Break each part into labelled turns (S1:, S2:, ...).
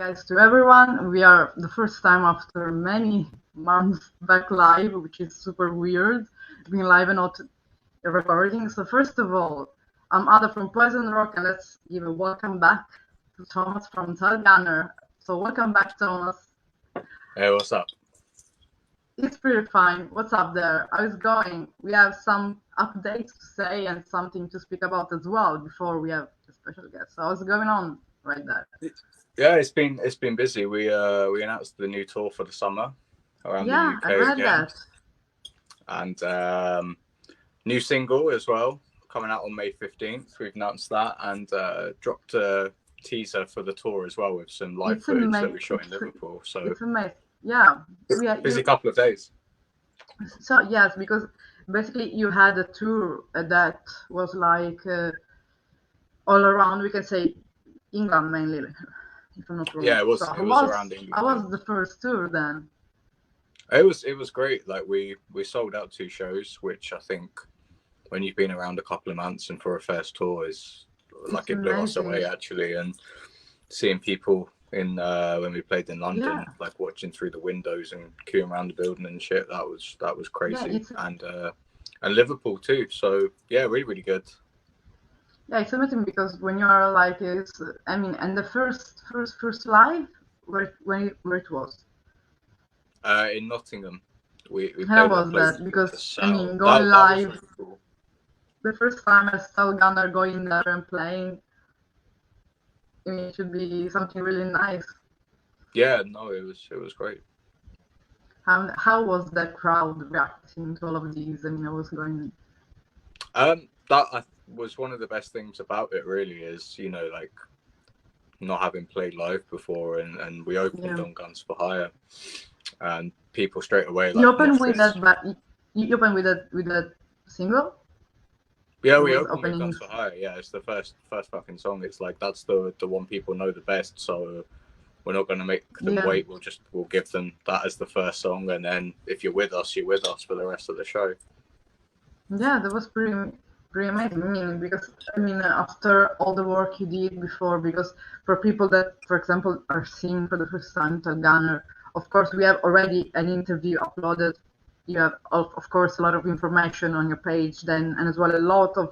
S1: guys to everyone. We are the first time after many months back live, which is super weird, being live and not recording. So first of all, I'm Ada from Poison Rock, and let's give a welcome back to Thomas from Tailgunner. So welcome back, Thomas.
S2: Hey, what's up?
S1: It's pretty fine. What's up there? How's it going? We have some updates to say and something to speak about as well before we have a special guest. So how's it going on right there?
S2: Yeah, it's been busy. We announced the new tour for the summer around the UK
S1: I read
S2: again,
S1: that.
S2: and new single as well coming out on May 15th. We've announced that and dropped a teaser for the tour as well with some live footage that we shot in Liverpool. So
S1: it's amazing. Yeah,
S2: busy couple of days.
S1: So yes, because basically you had a tour that was like all around. We can say England mainly, if I'm not wrong.
S2: Yeah, it was around England.
S1: I was the first tour then.
S2: It was great. Like we sold out 2 shows, which I think when you've been around a couple of months and for a first tour is like it blew us away actually. And seeing people in when we played in London, like watching through the windows and queuing around the building and shit, that was crazy. And Liverpool too. So yeah, really good.
S1: Yeah, it's amazing because when you are like, and the first live, where it was?
S2: In Nottingham. We
S1: How was that? Because going live, really cool. The first time I saw Gunner going there and playing, it should be something really nice.
S2: Yeah, no, it was great.
S1: How was the crowd reacting to all of these? I was going.
S2: That was one of the best things about it. Really, is like not having played live before, and we opened on Guns for Hire, and people straight away. Like,
S1: you opened with that, but you opened with that single.
S2: Yeah, we opened with Guns for Hire. Yeah, it's the first fucking song. It's like that's the one people know the best. So we're not gonna make them wait. We'll give them that as the first song, and then if you're with us, you're with us for the rest of the show.
S1: Yeah, that was pretty amazing. Because after all the work you did before, because for people that, for example, are seeing for the first time Tailgunner, of course we have already an interview uploaded. You have, of course, a lot of information on your page then, and as well a lot of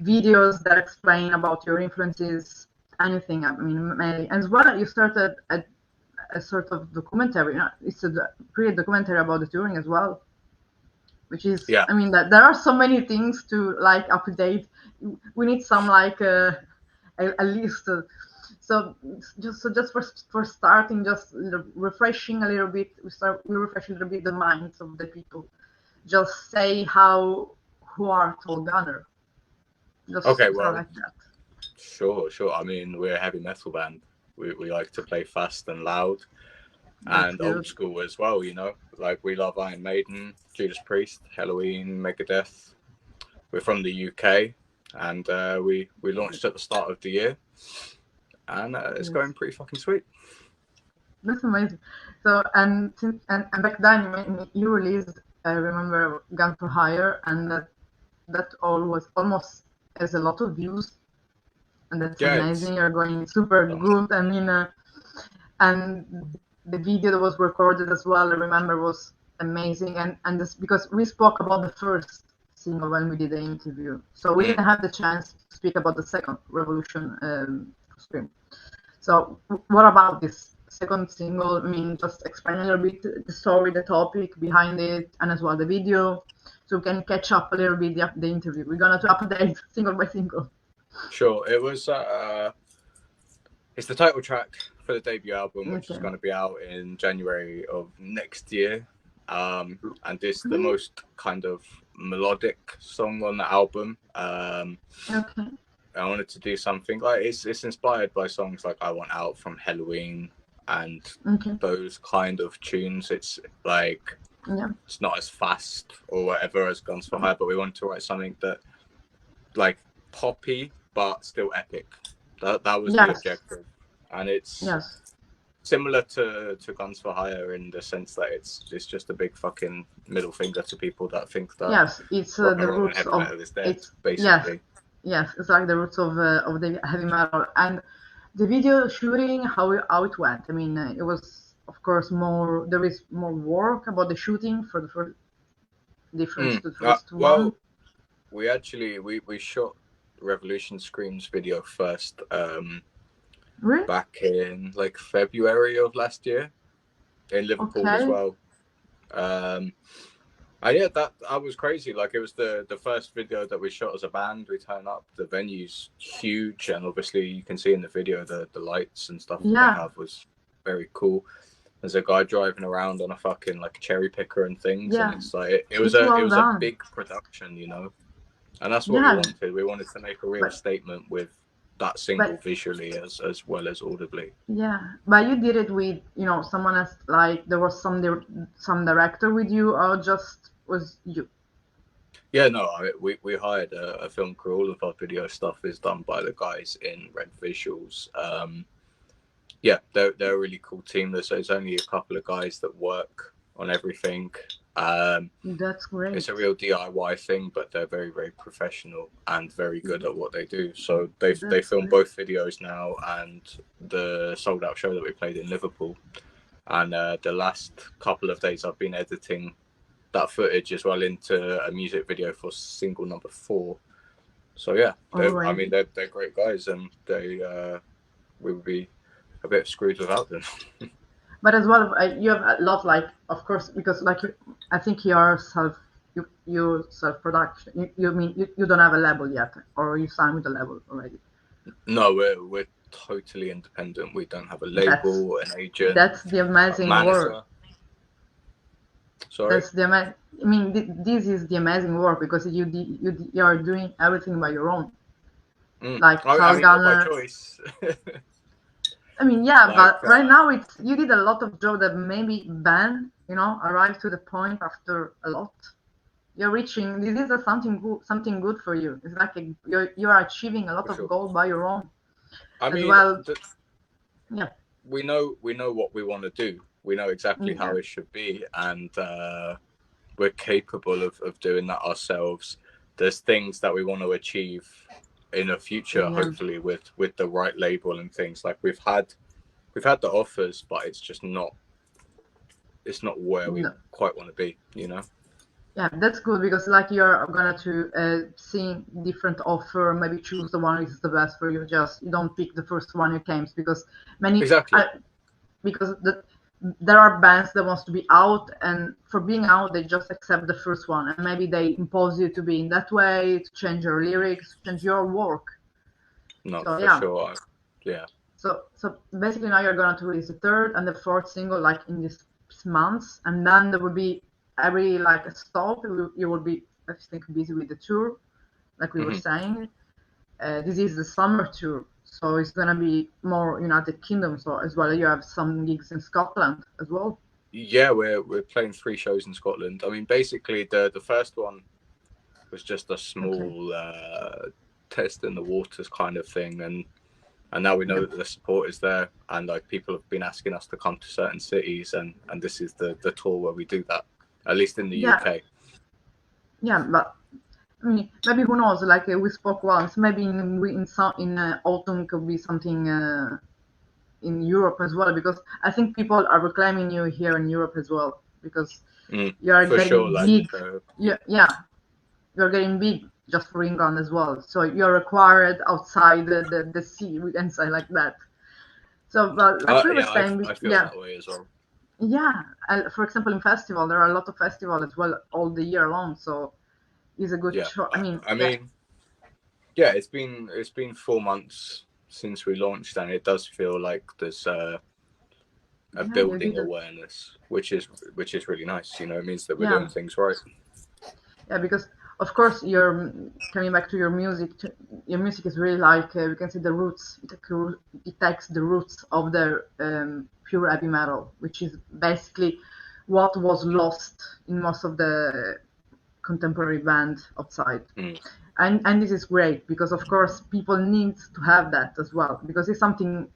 S1: videos that explain about your influences, anything. As well, you started a sort of documentary. It's a pre-documentary about the touring as well, which is, that there are so many things to like update. We need some like a list. So just for starting, just refreshing a little bit. We refresh a little bit the minds of the people. Just say who are Tailgunner.
S2: Okay, well, like that. Sure. We're a heavy metal band. We like to play fast and loud, and old school as well. Like we love Iron Maiden, Judas Priest, Halloween, Megadeth. We're from the UK, and we launched at the start of the year. And it's going pretty fucking sweet.
S1: That's amazing. So and back then you released, I remember, Gun for Hire, and that all was almost as a lot of views, and that's amazing. You're going super good. And the video that was recorded as well, I remember, was amazing. And this because we spoke about the first single when we did the interview, so we didn't have the chance to speak about the second, Revolution. Scream. So what about this second single? Just explain a little bit the story, the topic behind it, and as well the video, so we can catch up a little bit the interview. We're gonna update single by single.
S2: Sure. It was it's the title track for the debut album, which is going to be out in January of next year, and it's the most kind of melodic song on the album. I wanted to do something like it's inspired by songs like I Want Out from Halloween and those kind of tunes. It's like it's not as fast or whatever as Guns for Hire, but we wanted to write something that like poppy but still epic. That was the objective, and it's similar to Guns for Hire in the sense that it's just a big fucking middle finger to people that think that
S1: it's the roots of
S2: is dead, basically.
S1: Yes, it's like the roots of the heavy metal. And The video shooting, how it went. I mean, it was of course more. There is more work about the shooting for the first difference to the first one.
S2: Well, we actually we shot Revolution Scream's video first.
S1: Really?
S2: Back in like February of last year in Liverpool as well. And yeah, that was crazy. Like, it was the first video that we shot as a band. We turn up, the venue's huge, and obviously you can see in the video the lights and stuff they have was very cool. There's a guy driving around on a fucking like cherry picker and things, and it's like it was a big production, you know. And that's what we wanted. We wanted to make a real statement with that single visually as well as audibly.
S1: Yeah, but you did it with, you know, someone else, like there was some director with you, or just was you?
S2: Yeah, no, we hired a film crew. All of our video stuff is done by the guys in Red Visuals. Yeah, they're a really cool team. There's only a couple of guys that work on everything.
S1: That's great.
S2: It's a real DIY thing, but they're very, very professional and very good at what they do. So they film both videos now and the sold out show that we played in Liverpool. And the last couple of days I've been editing that footage as well into a music video for single number 4. So yeah, I mean they're great guys, and we would be a bit screwed without them.
S1: But as well, you have a lot, like, of course, because like I think you're self production. You mean you don't have a label yet, or you signed with a label already?
S2: No, we're totally independent. We don't have a label, an agent.
S1: That's the amazing work.
S2: Sorry.
S1: That's the I mean, this is the amazing work, because you are doing everything by your own. Like Tailgunner.
S2: Not by choice.
S1: I mean, yeah, like, but right now you did a lot of job that maybe Ben, you know, arrived to the point after a lot. You're reaching. This is something good for you. It's like you're achieving a lot of goals by your own.
S2: I mean,
S1: well, yeah.
S2: We know what we want to do. We know exactly how it should be, and we're capable of doing that ourselves. There's things that we want to achieve in the future, hopefully with the right label and things. Like we've had the offers, but it's just not where we quite want to be, you know.
S1: Yeah, that's good, because like you're gonna to see different offer, maybe choose the one is the best for you. Just you don't pick the first one you came, because because there are bands that wants to be out, and for being out they just accept the first one, and maybe they impose you to be in that way, to change your lyrics, change your work.
S2: No, so, for sure. Yeah.
S1: So basically now you're gonna to release the 3rd and the 4th single like in these months, and then there will be every like a stop. You will be, I think, busy with the tour, like we were saying. This is the summer tour, so it's gonna be more United Kingdom. So as well, you have some gigs in Scotland as well.
S2: Yeah, we're playing 3 shows in Scotland. I mean, basically the first one was just a small test in the waters kind of thing, and now we know that the support is there, and like people have been asking us to come to certain cities, and this is the tour where we do that, at least in the UK.
S1: Yeah, but I mean, maybe who knows? Like we spoke once, maybe in autumn could be something in Europe as well, because I think people are reclaiming you here in Europe as well, because you are getting big. You're getting big just for England as well. So you're required outside the sea, we can say like that. So, but like we were saying,
S2: I feel that way as well.
S1: Yeah, for example, in festival, there are a lot of festivals as well all the year long. So it's a good choice. I mean,
S2: it's been 4 months since we launched, and it does feel like there's a building awareness, which is really nice. You know, it means that we're doing things right.
S1: Yeah, because of course you're coming back to your music. Your music is really like we can see the roots. It takes the roots of the pure heavy metal, which is basically what was lost in most of the contemporary band outside. And this is great, because of course people need to have that as well, because it's something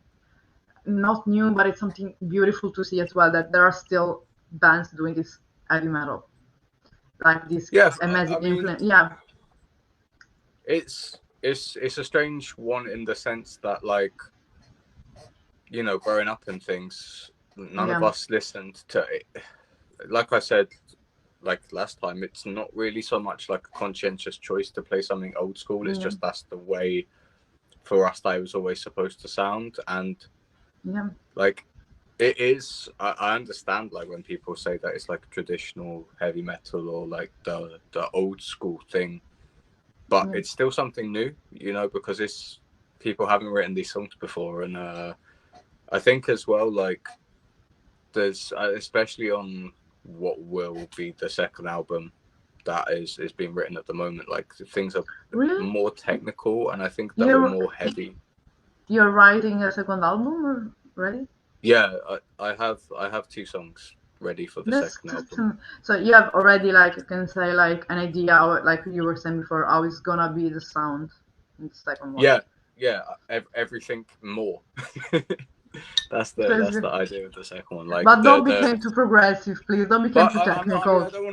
S1: not new, but it's something beautiful to see as well, that there are still bands doing this heavy metal, like this amazing influence.
S2: It's a strange one in the sense that, like, you know, growing up and things, none of us listened to it. Like I said, like last time, it's not really so much like a conscientious choice to play something old school. It's just that's the way for us that it was always supposed to sound. And like it is, I understand like when people say that it's like traditional heavy metal or like the old school thing, but it's still something new, you know, because it's people haven't written these songs before. And I think as well, like there's especially on what will be the second album that is being written at the moment, like things are more technical, and I think that we're more heavy.
S1: You're writing a second album already?
S2: Yeah, I have 2 songs ready for the second album.
S1: So you have already, like, you can say, like an idea how, like you were saying before, how it's gonna be the sound in the second one.
S2: Yeah, everything more. That's the idea of the second one. Like,
S1: but don't become too progressive, please. Don't become too technical.
S2: I don't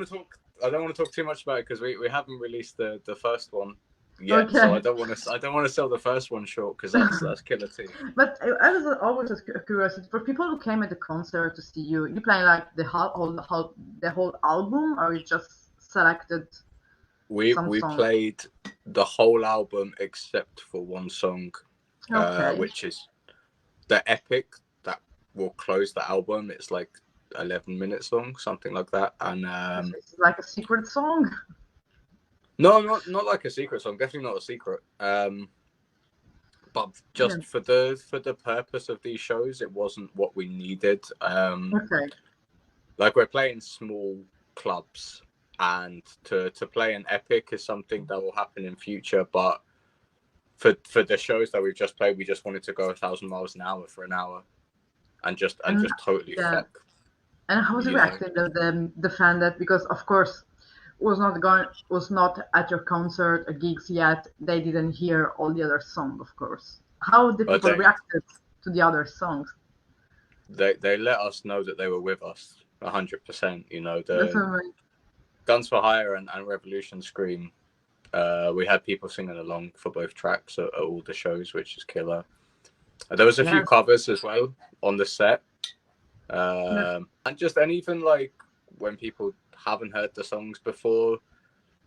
S2: want to talk too much about it because we haven't released the first one yet, so I don't want to sell the first one short because that's killer too.
S1: But I was always curious for people who came at the concert to see you. You play like the whole album, or you just selected?
S2: We played the whole album except for one song, which is the epic that will close the album. It's like 11 minutes long, something like that, and
S1: it's like a secret song.
S2: No, not like a secret song. Definitely not a secret. But just for the purpose of these shows, it wasn't what we needed. Like we're playing small clubs, and to play an epic is something that will happen in future. But for the shows that we've just played, we just wanted to go 1,000 miles an hour for an hour, and just totally fuck.
S1: And how was the reaction of the fan that, because of course was not at your concert or gigs yet, they didn't hear all the other songs, of course. How did people reacted to the other songs?
S2: They let us know that they were with us 100%. You know, the Guns for Hire and Revolution Scream. We had people singing along for both tracks at all the shows, which is killer. There was a few covers as well on the set, and even like when people haven't heard the songs before,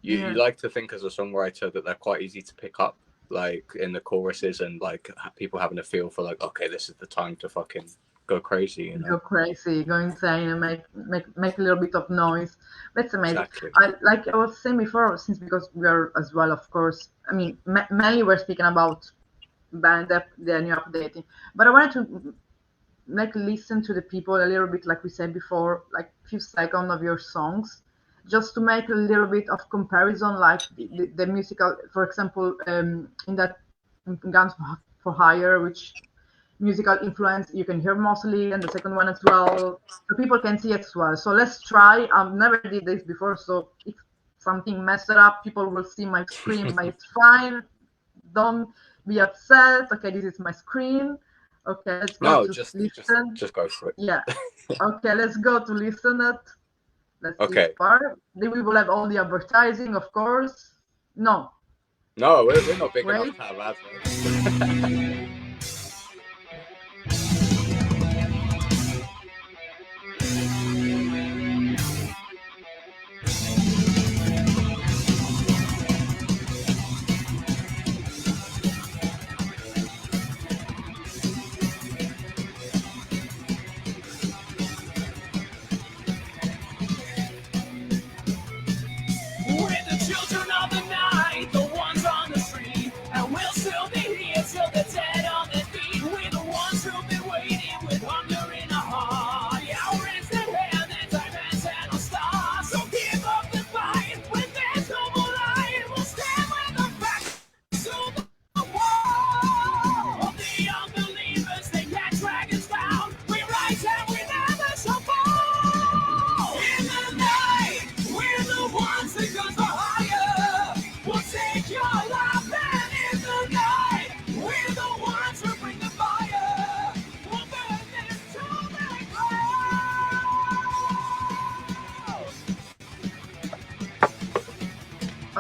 S2: you like to think as a songwriter that they're quite easy to pick up, like in the choruses, and like people having a feel for like, okay, this is the time to fucking go crazy, you know?
S1: Go crazy, go insane, and make a little bit of noise. That's amazing.
S2: Exactly.
S1: Like I was saying before, since because we are as well, of course. I mean, many were speaking about band the new updating, but I wanted to listen to the people a little bit, like we said before, like a few seconds of your songs, just to make a little bit of comparison, like the musical, for example, in that Guns for Hire, which musical influence you can hear mostly, and the second one as well, so people can see as well. So let's try. I've never did this before, so if something messed up, people will see my screen, but it's fine. Don't be upset. Okay, this is my screen. Okay, let's go to listen.
S2: Just go for it.
S1: Yeah. Okay, let's go to listen it. Let's see part. Then we will have all the advertising, of course. No,
S2: we're not big enough to have adverts.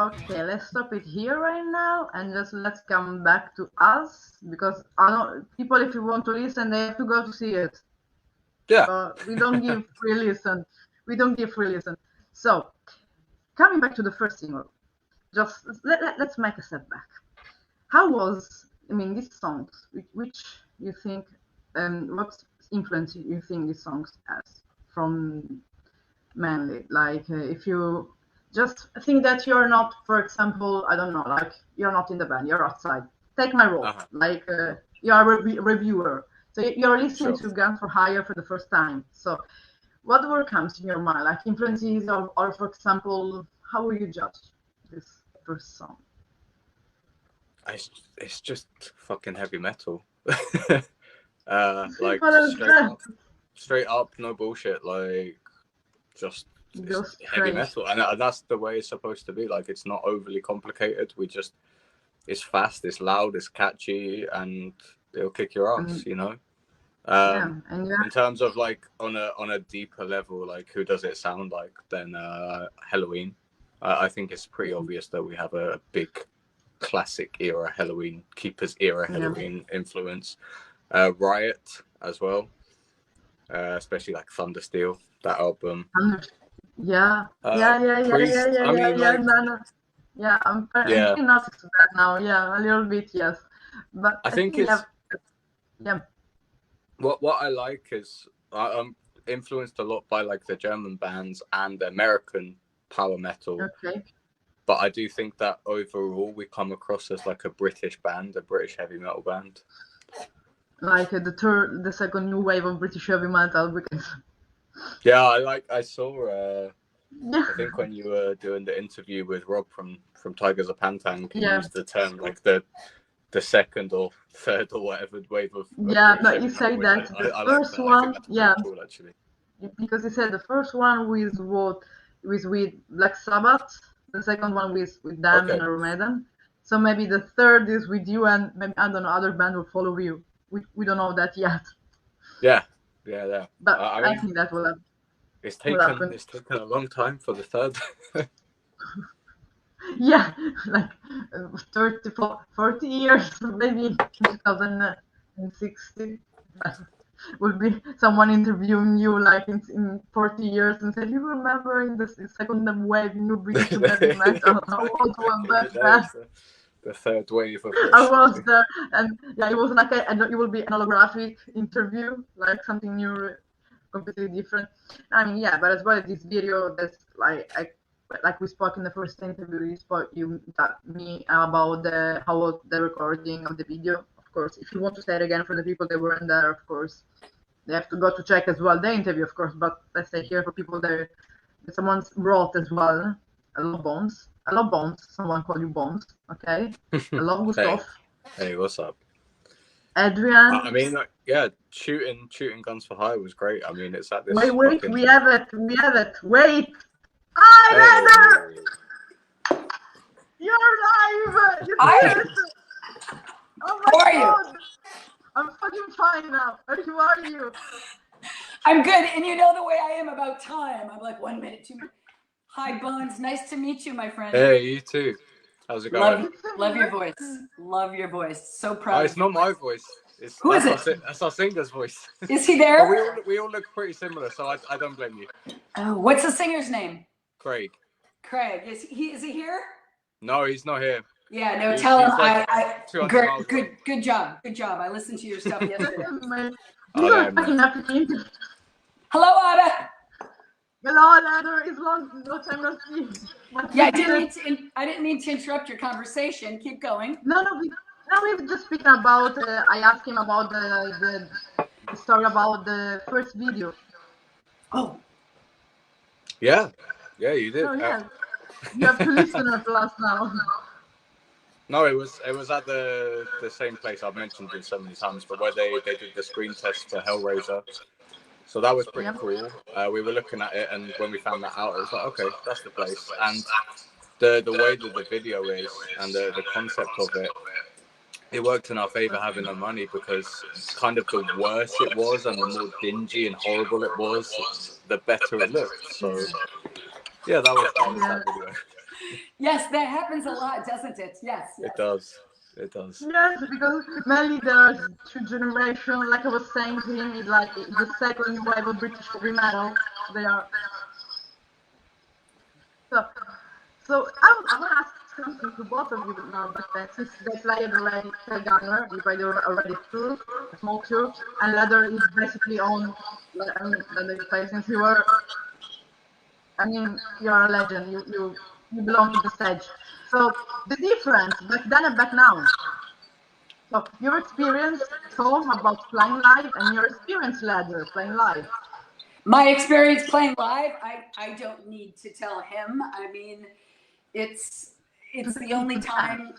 S1: okay, let's stop it here right now and just let's come back to us, because I know people, if you want to listen, they have to go to see it.
S2: Yeah.
S1: But we don't give free listen. We don't give free listen. So, coming back to the first single, just let's make a step back. How was, I mean, these songs, which you think, what influence you think these songs has from mainly? Like, if you just think that you're not, for example, I don't know, like you're not in the band, you're outside. Take my role, like you are a reviewer. So you're listening to Guns for Hire for the first time. So what word comes in your mind? Like influences, or for example, how will you judge this first song?
S2: It's just fucking heavy metal. Like straight up, no bullshit. Like just heavy metal, and that's the way it's supposed to be. Like it's not overly complicated. It's fast, it's loud, it's catchy, and it'll kick your ass. You know. In terms of like on a deeper level, like who does it sound like? Then Halloween. I think it's pretty obvious that we have a big classic era Halloween, Keepers era Halloween influence. Riot as well, especially like Thundersteel, that album.
S1: Yeah,
S2: Priest, I mean, like,
S1: I'm noticed that now. Yeah, a little bit, yes. But
S2: I think it's what I like is I'm influenced a lot by like the German bands and the American power metal.
S1: Okay.
S2: But I do think that overall we come across as like a British band, a British heavy metal band.
S1: Like the second new wave of British heavy metal, because
S2: yeah, I saw I think when you were doing the interview with Rob from Tigers of Pantang, he used the term like the second or third or whatever wave of
S1: but he said that the first one,
S2: cool, actually.
S1: Because he said the first one with Black Sabbath, the second one with them and Iron Maiden. So maybe the third is with you, and maybe, I don't know, other band will follow you. We don't know that yet.
S2: Yeah.
S1: But I think that will happen.
S2: It's taken a long time for the third.
S1: Yeah, like 40 years, maybe 2060. Will be someone interviewing you like in 40 years and said, you remember in the second wave new British heavy metal? How old was that?
S2: The third wave of
S1: I was there, and it was like it will be an holographic interview, like something new, completely different. I mean, but as well as this video, that's like we spoke in the first interview, you spoke me about how the recording of the video. Of course, if you want to say it again for the people that weren't there, of course, they have to go to check as well the interview, of course. But let's say here for people that someone wrote as well. I love Bones. Someone called you Bones. Okay. I love Gustav.
S2: Hey, what's up?
S1: Adrian.
S2: I mean, shooting Guns for Hire was great. I mean, it's at this.
S1: Wait, we have it. Wait. Hi, Leonard! You're live!
S3: Hi!
S1: Oh
S3: my How are
S1: God. You? I'm fucking fine now. How are you?
S3: I'm good, and you know the way I am about time. I'm like 1 minute, 2 minutes. Hi, Bones. Nice to meet you, my friend.
S2: Hey, you too. How's it going?
S3: Love your voice. Love your voice. So proud.
S2: It's not my voice.
S3: Who is it?
S2: That's our singer's voice.
S3: Is he there?
S2: We all look pretty similar, so I don't blame you.
S3: Oh, what's the singer's name?
S2: Craig.
S3: Is he here?
S2: No, he's not here.
S3: Yeah, no, tell him good job. I listened to your stuff yesterday. Hello, Ada.
S1: Hello, Ada. It's no time no see.
S3: Yeah, I didn't mean to interrupt your conversation. Keep going.
S1: No, we were just speaking about. I asked him about the story about the first video.
S3: Oh.
S2: Yeah, you did.
S1: Oh, yeah. You have to listen to us now.
S2: No, it was at the same place I've mentioned it so many times, but where they did the screen test for Hellraiser. So that was pretty cool. We were looking at it, and when we found that out, it was like, okay, that's the place. And the way that the video is and the concept of it worked in our favor having no money, because kind of the worse it was and the more dingy and horrible it was, the better it looked. So yeah, that was that video.
S3: Yes, that happens a lot, doesn't it? Yes.
S2: It does. It does.
S1: Yes, because mainly there's two generations. Like I was saying to him, it's like the second wave of British heavy metal. They are. So I want to ask something to both of you now, but then since they played already Tailgunner, they played already tour, a small tour, and Leather is basically on. I mean, Leather you play since you were. I mean, you're a legend. You belong to the stage. So the difference back then and back now. So your experience, Tom, about playing live, and your experience, Leather, playing live.
S3: My experience playing live, I don't need to tell him. I mean, it's the only time.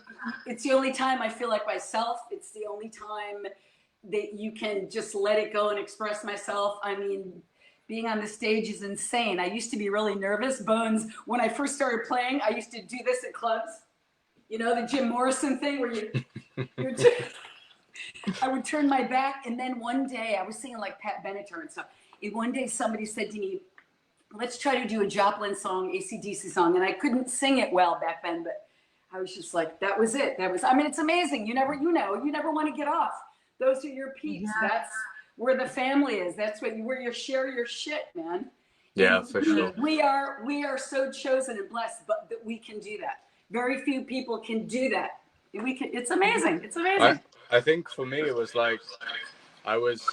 S3: It's the only time I feel like myself. It's the only time that you can just let it go and express myself. I mean, being on the stage is insane. I used to be really nervous. Bones, when I first started playing, I used to do this at clubs. You know, the Jim Morrison thing where I would turn my back, and then one day I was singing like Pat Benatar and stuff. And one day somebody said to me, let's try to do a Joplin song, AC/DC song. And I couldn't sing it well back then, but I was just like, that was it. I mean, it's amazing. You never want to get off. Those are your peeps. Yeah. That's where the family is. That's where you share your shit, man.
S2: Yeah, for sure.
S3: We are so chosen and blessed, but that we can do that. Very few people can do that. It's amazing. It's amazing.
S2: I think for me, it was like, I was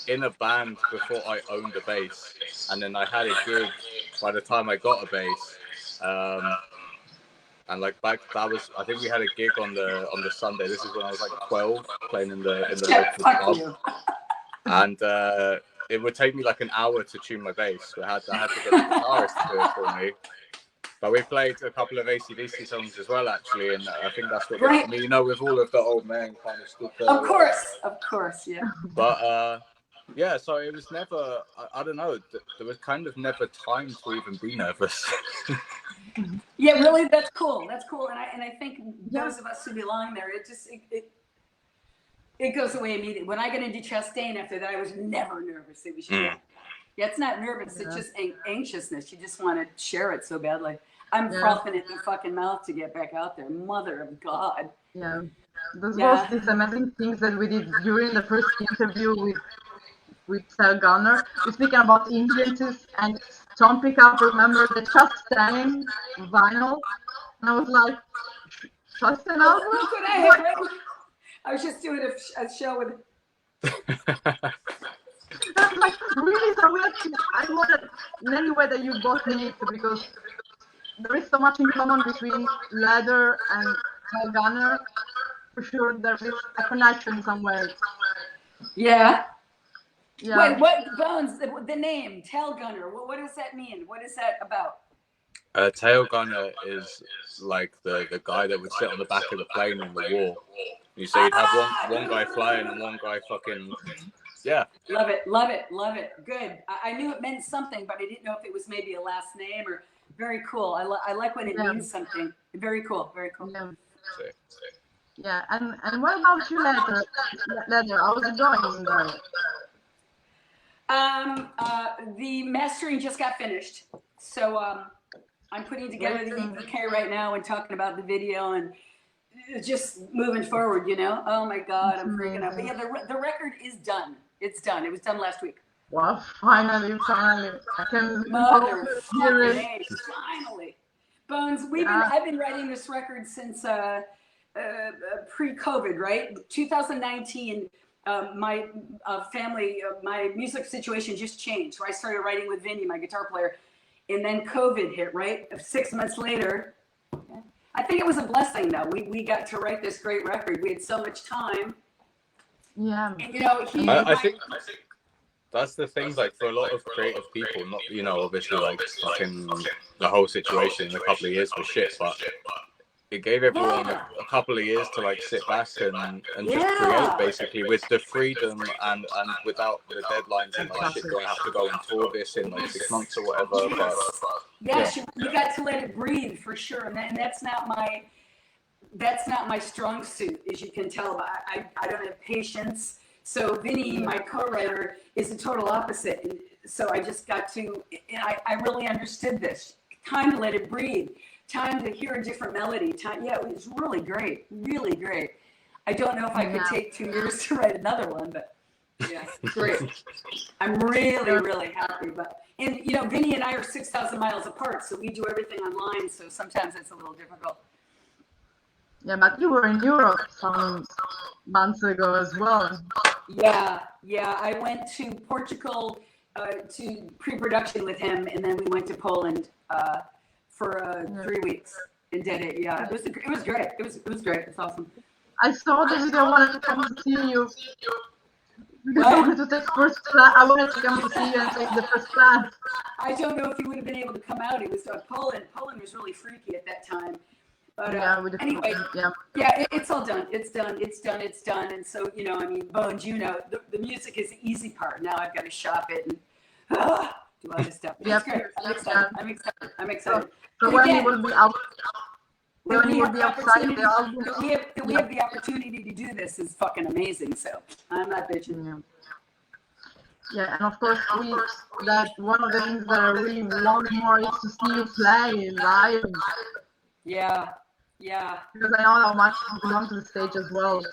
S2: in a band before I owned a bass, and then I had a gig by the time I got a bass. And like I think we had a gig on the Sunday. This is when I was like 12, playing in the local club. And it would take me like an hour to tune my bass. So I had to get the guitarist to do it for me. But we played a couple of AC/DC songs as well, actually, and I think that's what got me, with all of the old men kind of stood there.
S3: Of course, yeah.
S2: But yeah, so it was never, I don't know, there was kind of never time to even be nervous.
S3: Yeah, really, that's cool. That's cool, and I think those of us who belong there, it goes away immediately. When I got into Chastain after that, I was never nervous. It was shit. Yeah, it's not nervous. It's just anxiousness. You just want to share it so badly. I'm frothing at the fucking mouth to get back out there. Mother of God.
S1: Yeah. Those was these amazing things that we did during the first interview with Tailgunner. We're speaking about influences, and Tom picked up, remember, the Chastain vinyl. And I was like, Chastain album?
S3: Look what I had, right? I was just doing a show with...
S1: I was like, really? So I wanted in any way that you both need, because there is so much in common between Leather and Tailgunner. For sure, there is a connection in some way.
S3: Yeah. Wait, what, Bones, the name, Tailgunner, what does that mean? What is that about?
S2: Tailgunner is like the guy that would sit on the back of the plane in the war. You say you'd have one guy flying and one guy fucking... Yeah.
S3: Love it. Good. I knew it meant something, but I didn't know if it was maybe a last name or... Very cool. I like when it means something. Very cool.
S1: Yeah. And what about you, Leather? How's it going there?
S3: The mastering just got finished, so I'm putting together the EPK right now and talking about the video and just moving forward. Oh my God, I'm freaking out. But yeah, the record is done. It's done. It was done last week.
S1: Wow! Finally, I can
S3: hear it. Finally, Bones. I've been writing this record since pre-COVID, right? 2019. My family, my music situation just changed. So I started writing with Vinny, my guitar player, and then COVID hit. Right, 6 months later. I think it was a blessing, though. We got to write this great record. We had so much time.
S1: Yeah.
S3: And,
S2: I think that's the thing, like, for a lot of creative people, not, obviously, like, fucking the whole situation in a couple of years was shit, but it gave everyone a couple of years to, like, sit back and just create, basically, with the freedom and without the deadlines and, like, shit, do I have to go and tour this in, like, 6 months or whatever, but...
S3: Yes, you got to let it breathe, for sure, and that's not my strong suit, as you can tell. I don't have patience. So Vinny, my co-writer, is the total opposite. And so I just got to, and I really understood this. Time to let it breathe. time to hear a different melody. Yeah, it was really great, really great. I don't know if I could take 2 years to write another one, but yeah, great. I'm really, really happy. And Vinny and I are 6,000 miles apart, so we do everything online. So sometimes it's a little difficult.
S1: Yeah, but you were in Europe some months ago as well.
S3: Yeah. I went to Portugal to pre-production with him, and then we went to Poland for 3 weeks and did it. Yeah, it was great. It was great. It's awesome.
S1: I saw the video. I wanted to come to see you. Because I wanted to take first class. I wanted to come to see you and take the first class.
S3: I don't know if he would have been able to come out. It was Poland. Poland was really freaky at that time. But anyway, it's all done. It's done. And so, Bones, the music is the easy part. Now I've got to shop it and do all this stuff. It's great. I'm excited.
S1: So when you will be out? When you will be outside the album?
S3: We have the opportunity to do this is fucking amazing. So I'm not bitching.
S1: Yeah, and of course, that one of the things that I really want more is to see you play live.
S3: Yeah.
S1: Because I know how much you belong to the stage as well.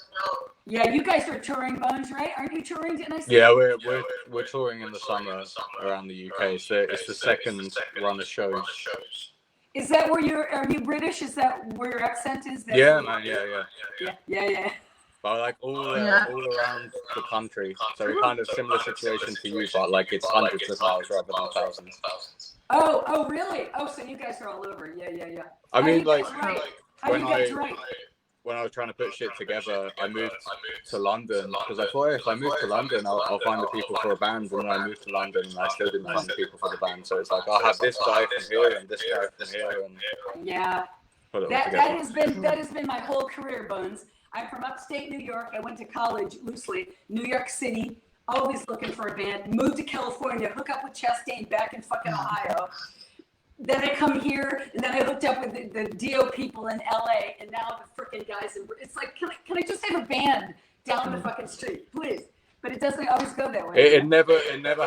S3: Yeah, you guys are touring, Bones, right? Aren't you touring? Didn't I say?
S2: Yeah, we're touring in the summer around the UK. So it's the second run of shows.
S3: Is that where are you British? Is that where your accent is?
S2: Yeah, man. Yeah. But like all around the country. So we're kind of similar situation to you, but like it's hundreds of miles rather than thousands.
S3: Oh, really? Oh, so you guys are all over. Yeah.
S2: I mean, like.
S3: When
S2: I was trying to put shit together, I moved to London because I thought if I move to London, I'll find the people for a band. And when I moved to London, I still didn't find the people for the band. So it's like I'll have this guy from here and this guy from here. And
S3: that has been my whole career, Bones. I'm from upstate New York. I went to college loosely, New York City. Always looking for a band. Moved to California, hook up with Chastain back in fucking Ohio. Then I come here, and then I hooked up with the Dio people in LA, and now the freaking guys in. It's like, can I just have a band down the fucking street, please? But it doesn't always go that way.
S2: It never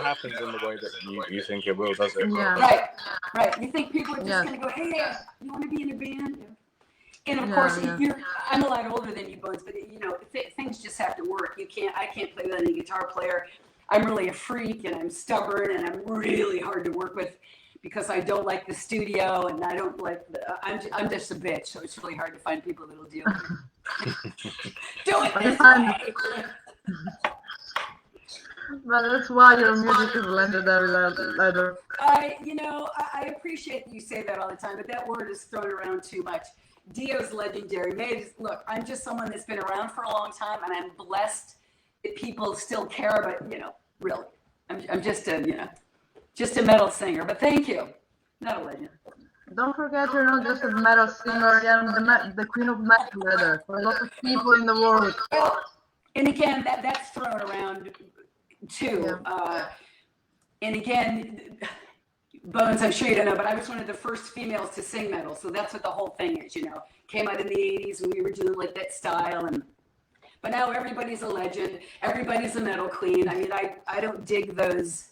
S2: happens in the way that you think it will, does it?
S3: Yeah. Right. You think people are just gonna go, hey, you want to be in a band? And of course, I'm a lot older than you, Bones, but things just have to work. I can't play with any guitar player. I'm really a freak, and I'm stubborn, and I'm really hard to work with. Because I don't like the studio and I don't like I'm just a bitch, so it's really hard to find people that'll deal with it. Do it this way.
S1: But that's why your music is legendary, leather.
S3: I appreciate that you say that all the time, but that word is thrown around too much. Dio's legendary. Look, I'm just someone that's been around for a long time, and I'm blessed that people still care. But really, I'm just a metal singer, but thank you. Not a legend.
S1: Don't forget you're not just a metal singer, you're the queen of metal leather for a lot of people in the world.
S3: Well, and again, that's thrown around too. And again, Bones, I'm sure you don't know, but I was one of the first females to sing metal, so that's what the whole thing is. Came out in the '80s and we were doing like that style, but now everybody's a legend. Everybody's a metal queen. I mean, I don't dig those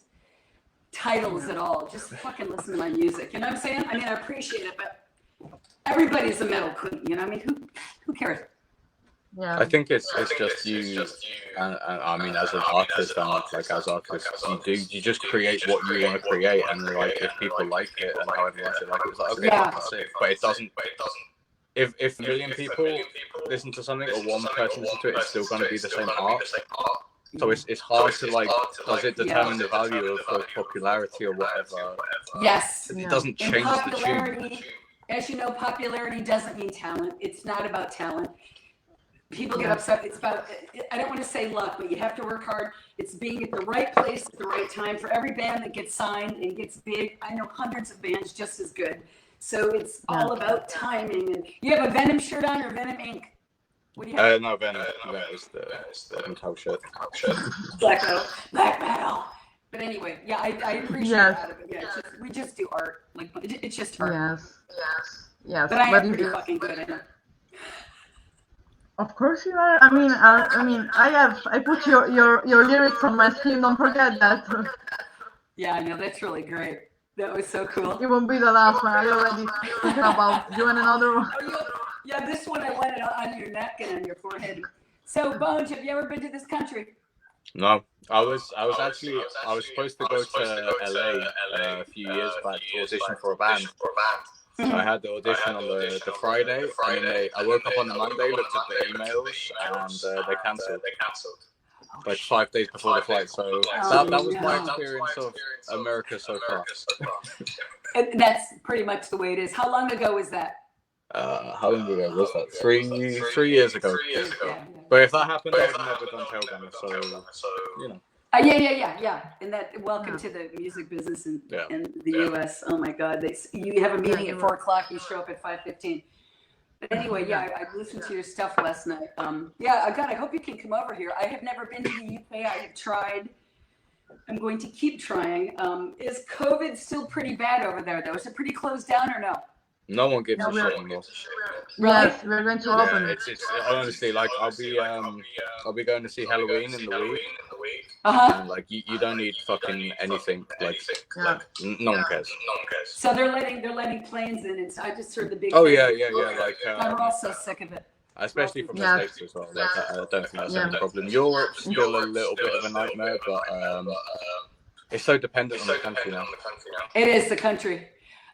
S3: titles at all. Just fucking listen to my music. You know what I'm saying? I mean, I appreciate it, but everybody's a metal queen. I mean, who cares?
S1: Yeah.
S2: I think it's just you, and I mean, as an artist, and like as artists, you just create what you want to create, and like if people like it and however much they like it, it's like okay, that's sick. But it doesn't. If a million people listen to something or one person listens to it, it's still going to be the same art. So it's hard to like, does it determine the value of popularity or whatever?
S3: Yes.
S2: It doesn't change the tune.
S3: As you know, popularity doesn't mean talent. It's not about talent. People get upset. It's about, I don't want to say luck, but you have to work hard. It's being at the right place at the right time. For every band that gets signed and gets big, I know hundreds of bands just as good. So it's all about timing. And you have a Venom shirt on or Venom Inc.? What do you have?
S2: No, Venom. That is the metal shirt.
S3: Black metal. But anyway, yeah, I appreciate that of it. Yeah, we just do art. Like it's just art.
S1: Yes.
S3: But I am pretty fucking good at it.
S1: Of course you are. I put your lyrics on my screen. Don't forget that.
S3: Yeah, I know, that's really great. That was so cool.
S1: It won't be the last one. I already think about doing another one.
S3: Yeah, this one I want it on your neck and on your forehead. So, Bones, have you ever been to this country?
S2: No, I was supposed to go to LA a few years back to audition for a band. I had the audition on the Friday, and then I woke up on the Monday, looked at the emails, and they cancelled. Like 5 days before the flight. So that was my experience of America so far.
S3: That's pretty much the way it is. How long ago was that?
S2: How long ago was that? 3 years ago.
S3: Yeah.
S2: But if that happened, I would have never done Tailgunner. So you know.
S3: Yeah. And that welcome to the music business in the U.S. Oh my God, you have a meeting at 4:00, you show up at 5:15. But anyway, I listened to your stuff last night. God, I hope you can come over here. I have never been to the UK. I have tried. I'm going to keep trying. Is COVID still pretty bad over there, though? Is it pretty closed down or no?
S2: No one gives a shit anymore.
S1: Yes, we're going to open it.
S2: It's honestly like I'll be going to see Halloween in the week. And like you don't need fucking anything. Like no one cares.
S3: So they're letting planes in, and so I just heard the big.
S2: Oh yeah. Like
S3: I'm also sick of it.
S2: Especially from the States as well. Like I don't think that's any problem. Europe's still a little bit of a nightmare, but it's so dependent on the country now.
S3: It is the country.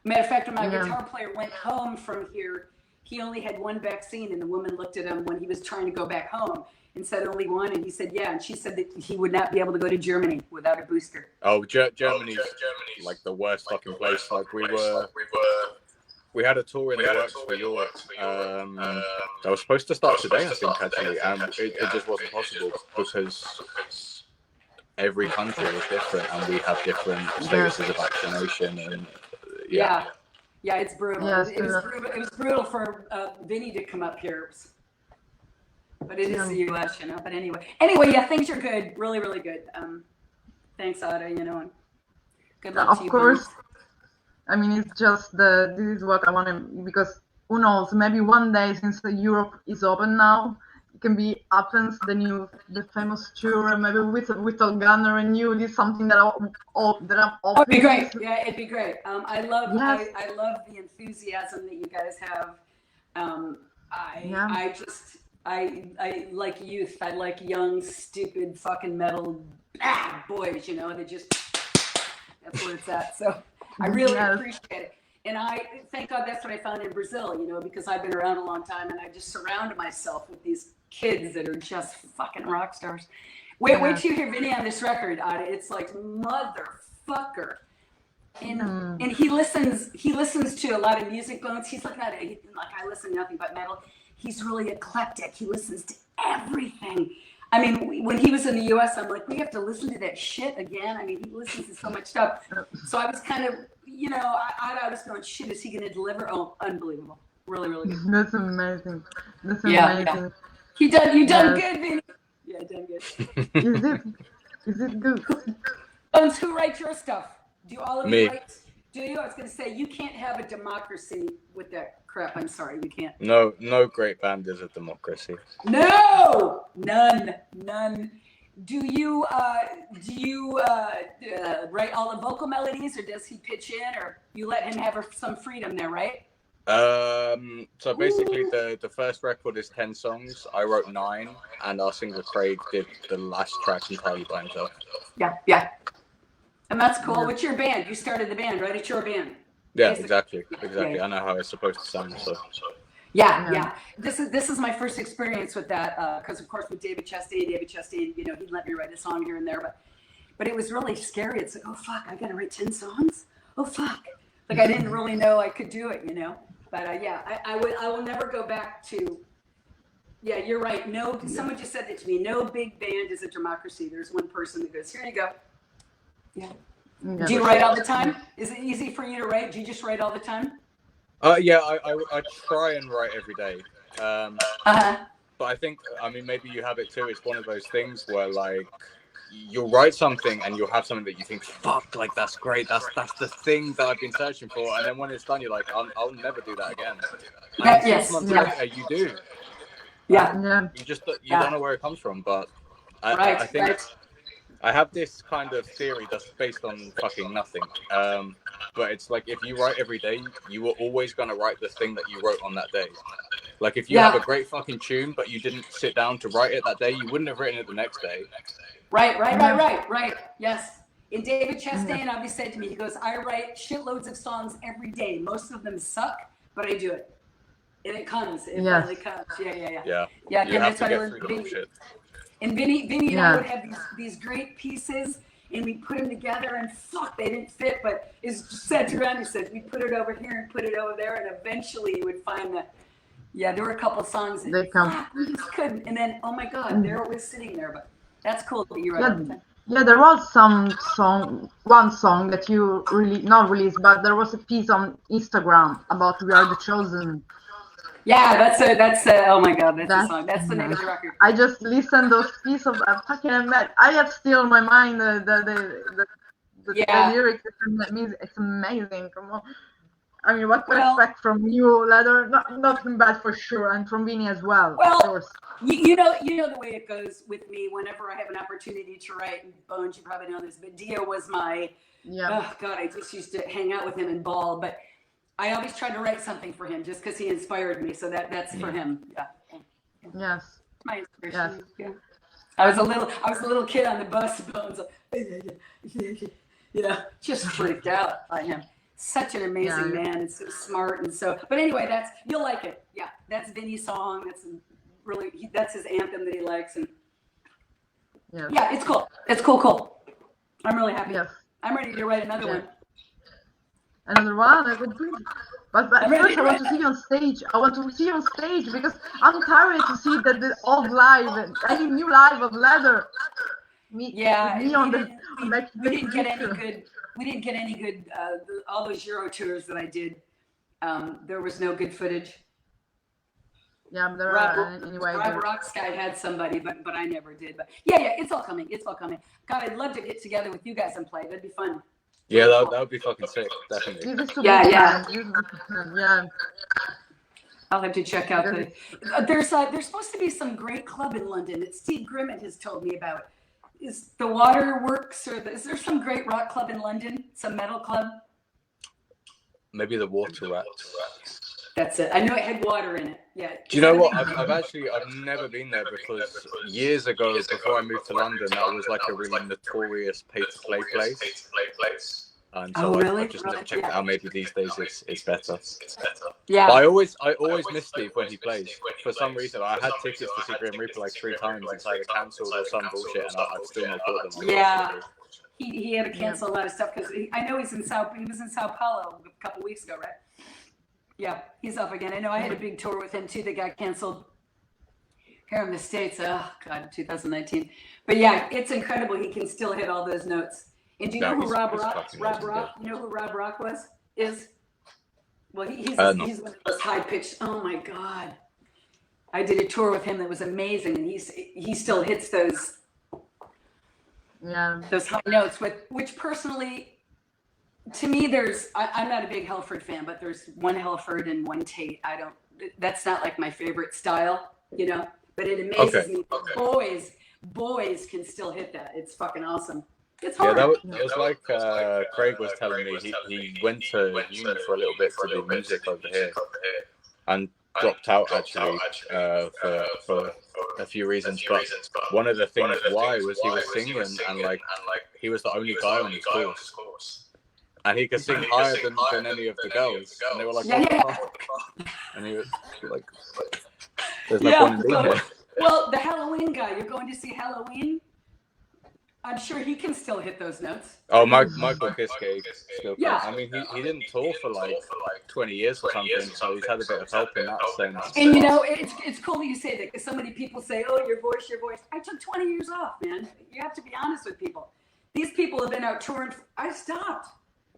S3: Matter of fact, when my guitar player went home from here, he only had one vaccine, and the woman looked at him when he was trying to go back home and said only one, and he said and she said that he would not be able to go to Germany without a booster.
S2: Oh, Germany's like the worst fucking place. Like we had a tour in the works for Europe. That was supposed to start today, I think, actually, and it just wasn't possible because every country is different, and we have different statuses of vaccination, and
S3: it's brutal. It was brutal for Vinny to come up here, but it is the U.S., you know. But anyway, things are good, really, really good. Thanks, Ada, you know, and good luck to you. Of
S1: course. I mean, it's just this is what I want to, because who knows, maybe one day, since Europe is open now, it can be Athens, the famous tour, maybe with Tailgunner and you, this is something that I'm
S3: it'd be great. Yeah, it'd be great. I love the enthusiasm that you guys have. I like youth. I like young, stupid, fucking metal boys, you know, that's where it's at. So I really appreciate it. And I thank God that's what I found in Brazil, you know, because I've been around a long time and I just surrounded myself with these kids that are just fucking rock stars. Wait till you hear Vinny on this record, Ada. It's like motherfucker. And he listens to a lot of music, Bones. He's like I listen to nothing but metal. He's really eclectic. He listens to everything. I mean, when he was in the U.S., I'm like, we have to listen to that shit again. I mean, he listens to so much stuff. So I was kind of, you know, I was going, shit, is he going to deliver? Oh, unbelievable. Really, really good.
S1: That's amazing. Yeah.
S3: You done good, Vinny. Yeah, done good.
S1: Is it good?
S3: Bones, who writes your stuff? Do all of
S2: Me.
S3: you write? Do you? I was going to say, you can't have a democracy with that crap. I'm sorry, you can't.
S2: No great band is a democracy.
S3: No, none. Do you write all the vocal melodies, or does he pitch in, or you let him have some freedom there, right?
S2: So basically, the first record is 10 songs. I wrote 9, and our singer Craig did the last track entirely by himself.
S3: Yeah. And that's cool. What's your band? You started the band, right? It's your band.
S2: Yeah, exactly. I know how it's supposed to sound. So.
S3: Yeah. This is my first experience with that, because of course with David Chastain, you know, he'd let me write a song here and there, but it was really scary. It's like, oh fuck, I gotta write 10 songs. Oh fuck, like I didn't really know I could do it, you know. But I will never go back to. Yeah, you're right. No, someone just said that to me. No big band is a democracy. There's one person that goes, here you go. Yeah. Do you write all the time? Is it easy for you to write? Do you just write all the time?
S2: Yeah, I try and write every day. But I think, I mean, maybe you have it too. It's one of those things where, like, you'll write something and you'll have something that you think, fuck, like, that's great. That's the thing that I've been searching for. And then when it's done, you're like, I'll never do that again. And 6 months later, you do.
S3: Yeah.
S2: You don't know where it comes from, but I I have this kind of theory that's based on fucking nothing. But it's like if you write every day, you were always gonna write the thing that you wrote on that day. Like if you have a great fucking tune, but you didn't sit down to write it that day, you wouldn't have written it the next day.
S3: Right. Yes. And David Chastain always said to me, he goes, I write shitloads of songs every day. Most of them suck, but I do it. And it comes. It finally comes. Yeah.
S2: You have to get through the bullshit.
S3: And Vinny and I would have these great pieces, and we put them together, and fuck, they didn't fit. But as said around, he said, we put it over here and put it over there, and eventually you would find that, there were a couple songs that we just couldn't. And then, oh my God, they're always sitting there. But that's cool that you wrote it.
S1: Yeah, there was one song that you really not released, but there was a piece on Instagram about "We Are the Chosen."
S3: Yeah, that's oh my God, that's a song. That's the name of the record.
S1: I just listened those pieces of fucking. I have still in my mind the lyrics. It's amazing. Come on. I mean, what to expect from you, Leather? Nothing bad for sure, and from Vinny as well.
S3: Well,
S1: of course.
S3: You know the way it goes with me. Whenever I have an opportunity to write, and Bones, you probably know this, but Dio was my. Oh God, I just used to hang out with him and ball, but I always tried to write something for him just because he inspired me. So that's for him. Yeah.
S1: Yes.
S3: My inspiration. Yes. Yeah. I was a little kid on the bus, Bones. Just freaked out by him. Such an amazing man, and so smart, and so. But anyway, you'll like it. Yeah, that's Vinny's song. That's his anthem that he likes, and it's cool. It's cool. I'm really happy. Yes. I'm ready to write another one.
S1: Another one, but first I want to see you on stage. I want to see you on stage because I'm tired to see the old live, any new live of Leather. Me on the.
S3: We didn't get any good. We didn't get any good, all those Euro tours that I did, there was no good footage.
S1: Yeah, but there are, anyway.
S3: Rob Rocksky had somebody, but I never did. But yeah, it's all coming. God, I'd love to get together with you guys and play. That'd be fun.
S2: Yeah, that would be fucking sick, definitely.
S3: Yeah. I'll have to check out there's supposed to be some great club in London that Steve Grimmett has told me about. Is the Waterworks, or is there some great rock club in London? Some metal club?
S2: Maybe the Waterworks.
S3: That's it. I know it had water in it. Yeah.
S2: Do you know what? I've never been there because years ago, before I moved to London, that was like a really notorious pay-to-play place. And so I just never checked it out. Maybe these days it's better.
S3: Yeah.
S2: But I always miss Steve when he plays. For some reason, I had tickets to see Grim Reaper like 3 times. It's either cancelled or some bullshit, and I've still not bought them.
S3: Yeah. He had to cancel a lot of stuff because I know he was in Sao Paulo a couple weeks ago, right? Yeah, he's up again. I know I had a big tour with him too that got canceled here in the States. Oh God, 2019. But yeah, it's incredible. He can still hit all those notes. And do you know who Rob Rock? You know who Rob Rock is? Well, he's one of those high pitched. Oh my God! I did a tour with him that was amazing, and he still hits those high notes. Which personally, to me, I'm not a big Halford fan, but there's one Halford and one Tate. That's not like my favorite style, you know. But it amazes me. Boys can still hit that. It's fucking awesome. It's hard.
S2: Yeah, it was like Craig was telling me. He went to uni for a little bit to do music over here, and dropped out actually for a few reasons. But one of the things why was he was singing, and like he was the only guy on his course, and he could sing higher than any of the girls, and they were like, "What the fuck?" And he was like, "There's no point in being here."
S3: Well, the Halloween guy, you're going to see Halloween. I'm sure he can still hit those notes.
S2: Oh, Michael Kiske still can. I mean, he didn't tour for like 20 years or something, so he's had a bit of help in that sense.
S3: And you know, it's cool that you say that, because so many people say, "Oh, your voice." I took 20 years off, man. You have to be honest with people. These people have been out touring. I stopped.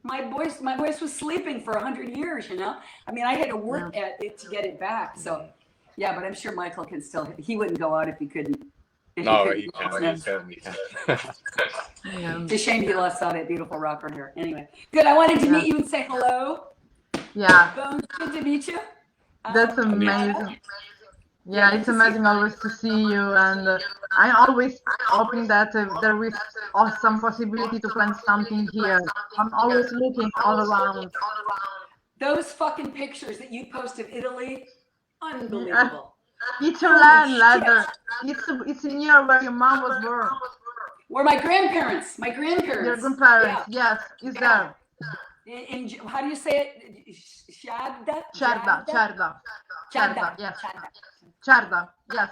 S3: My voice was sleeping for 100 years. You know, I mean, I had to work at it to get it back. So, yeah, but I'm sure Michael can still. He wouldn't go out if he couldn't.
S2: No, he can.
S3: It's a shame he lost all that beautiful rocker hair. Anyway, good. I wanted to meet you and say hello.
S1: Yeah.
S3: Bones, good to meet you.
S1: That's amazing. Yeah, it's amazing always to see you, and I'm always hoping that there is some possibility to plan something here. I'm always looking all around.
S3: Those fucking pictures that you post of Italy, unbelievable.
S1: It's a land, ladder. It's near where your mom was born.
S3: Where my grandparents.
S1: Your grandparents, yes, is there.
S3: In how do you say it?
S1: Cerda, yes. Cerda, yes.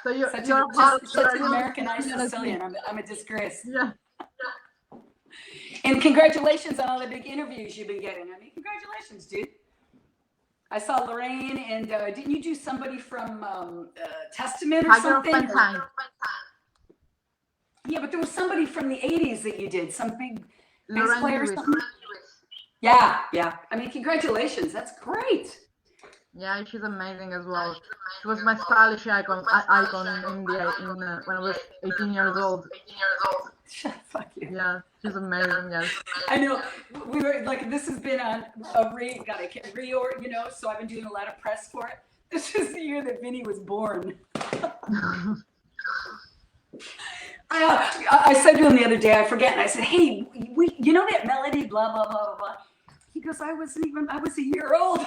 S1: So you're
S3: such an Americanized Sicilian. I'm a disgrace.
S1: Yeah.
S3: And congratulations on all the big interviews you've been getting. I mean, congratulations, dude. I saw Lorraine, and didn't you do somebody from Testament or something? Yeah, but there was somebody from the 80s that you did, some big bass player or something. Yeah. I mean, congratulations. That's great.
S1: Yeah, she's amazing as well. She was my stylish icon in when I was 18 years old.
S3: Fuck you.
S1: Yeah, she's amazing. Yes.
S3: I know. We were like, this has been on a reorg, so I've been doing a lot of press for it. This is the year that Vinny was born. I said to him the other day, I forget, and I said, hey, you know that melody, blah, blah, blah, blah, blah. He goes, I was a year old.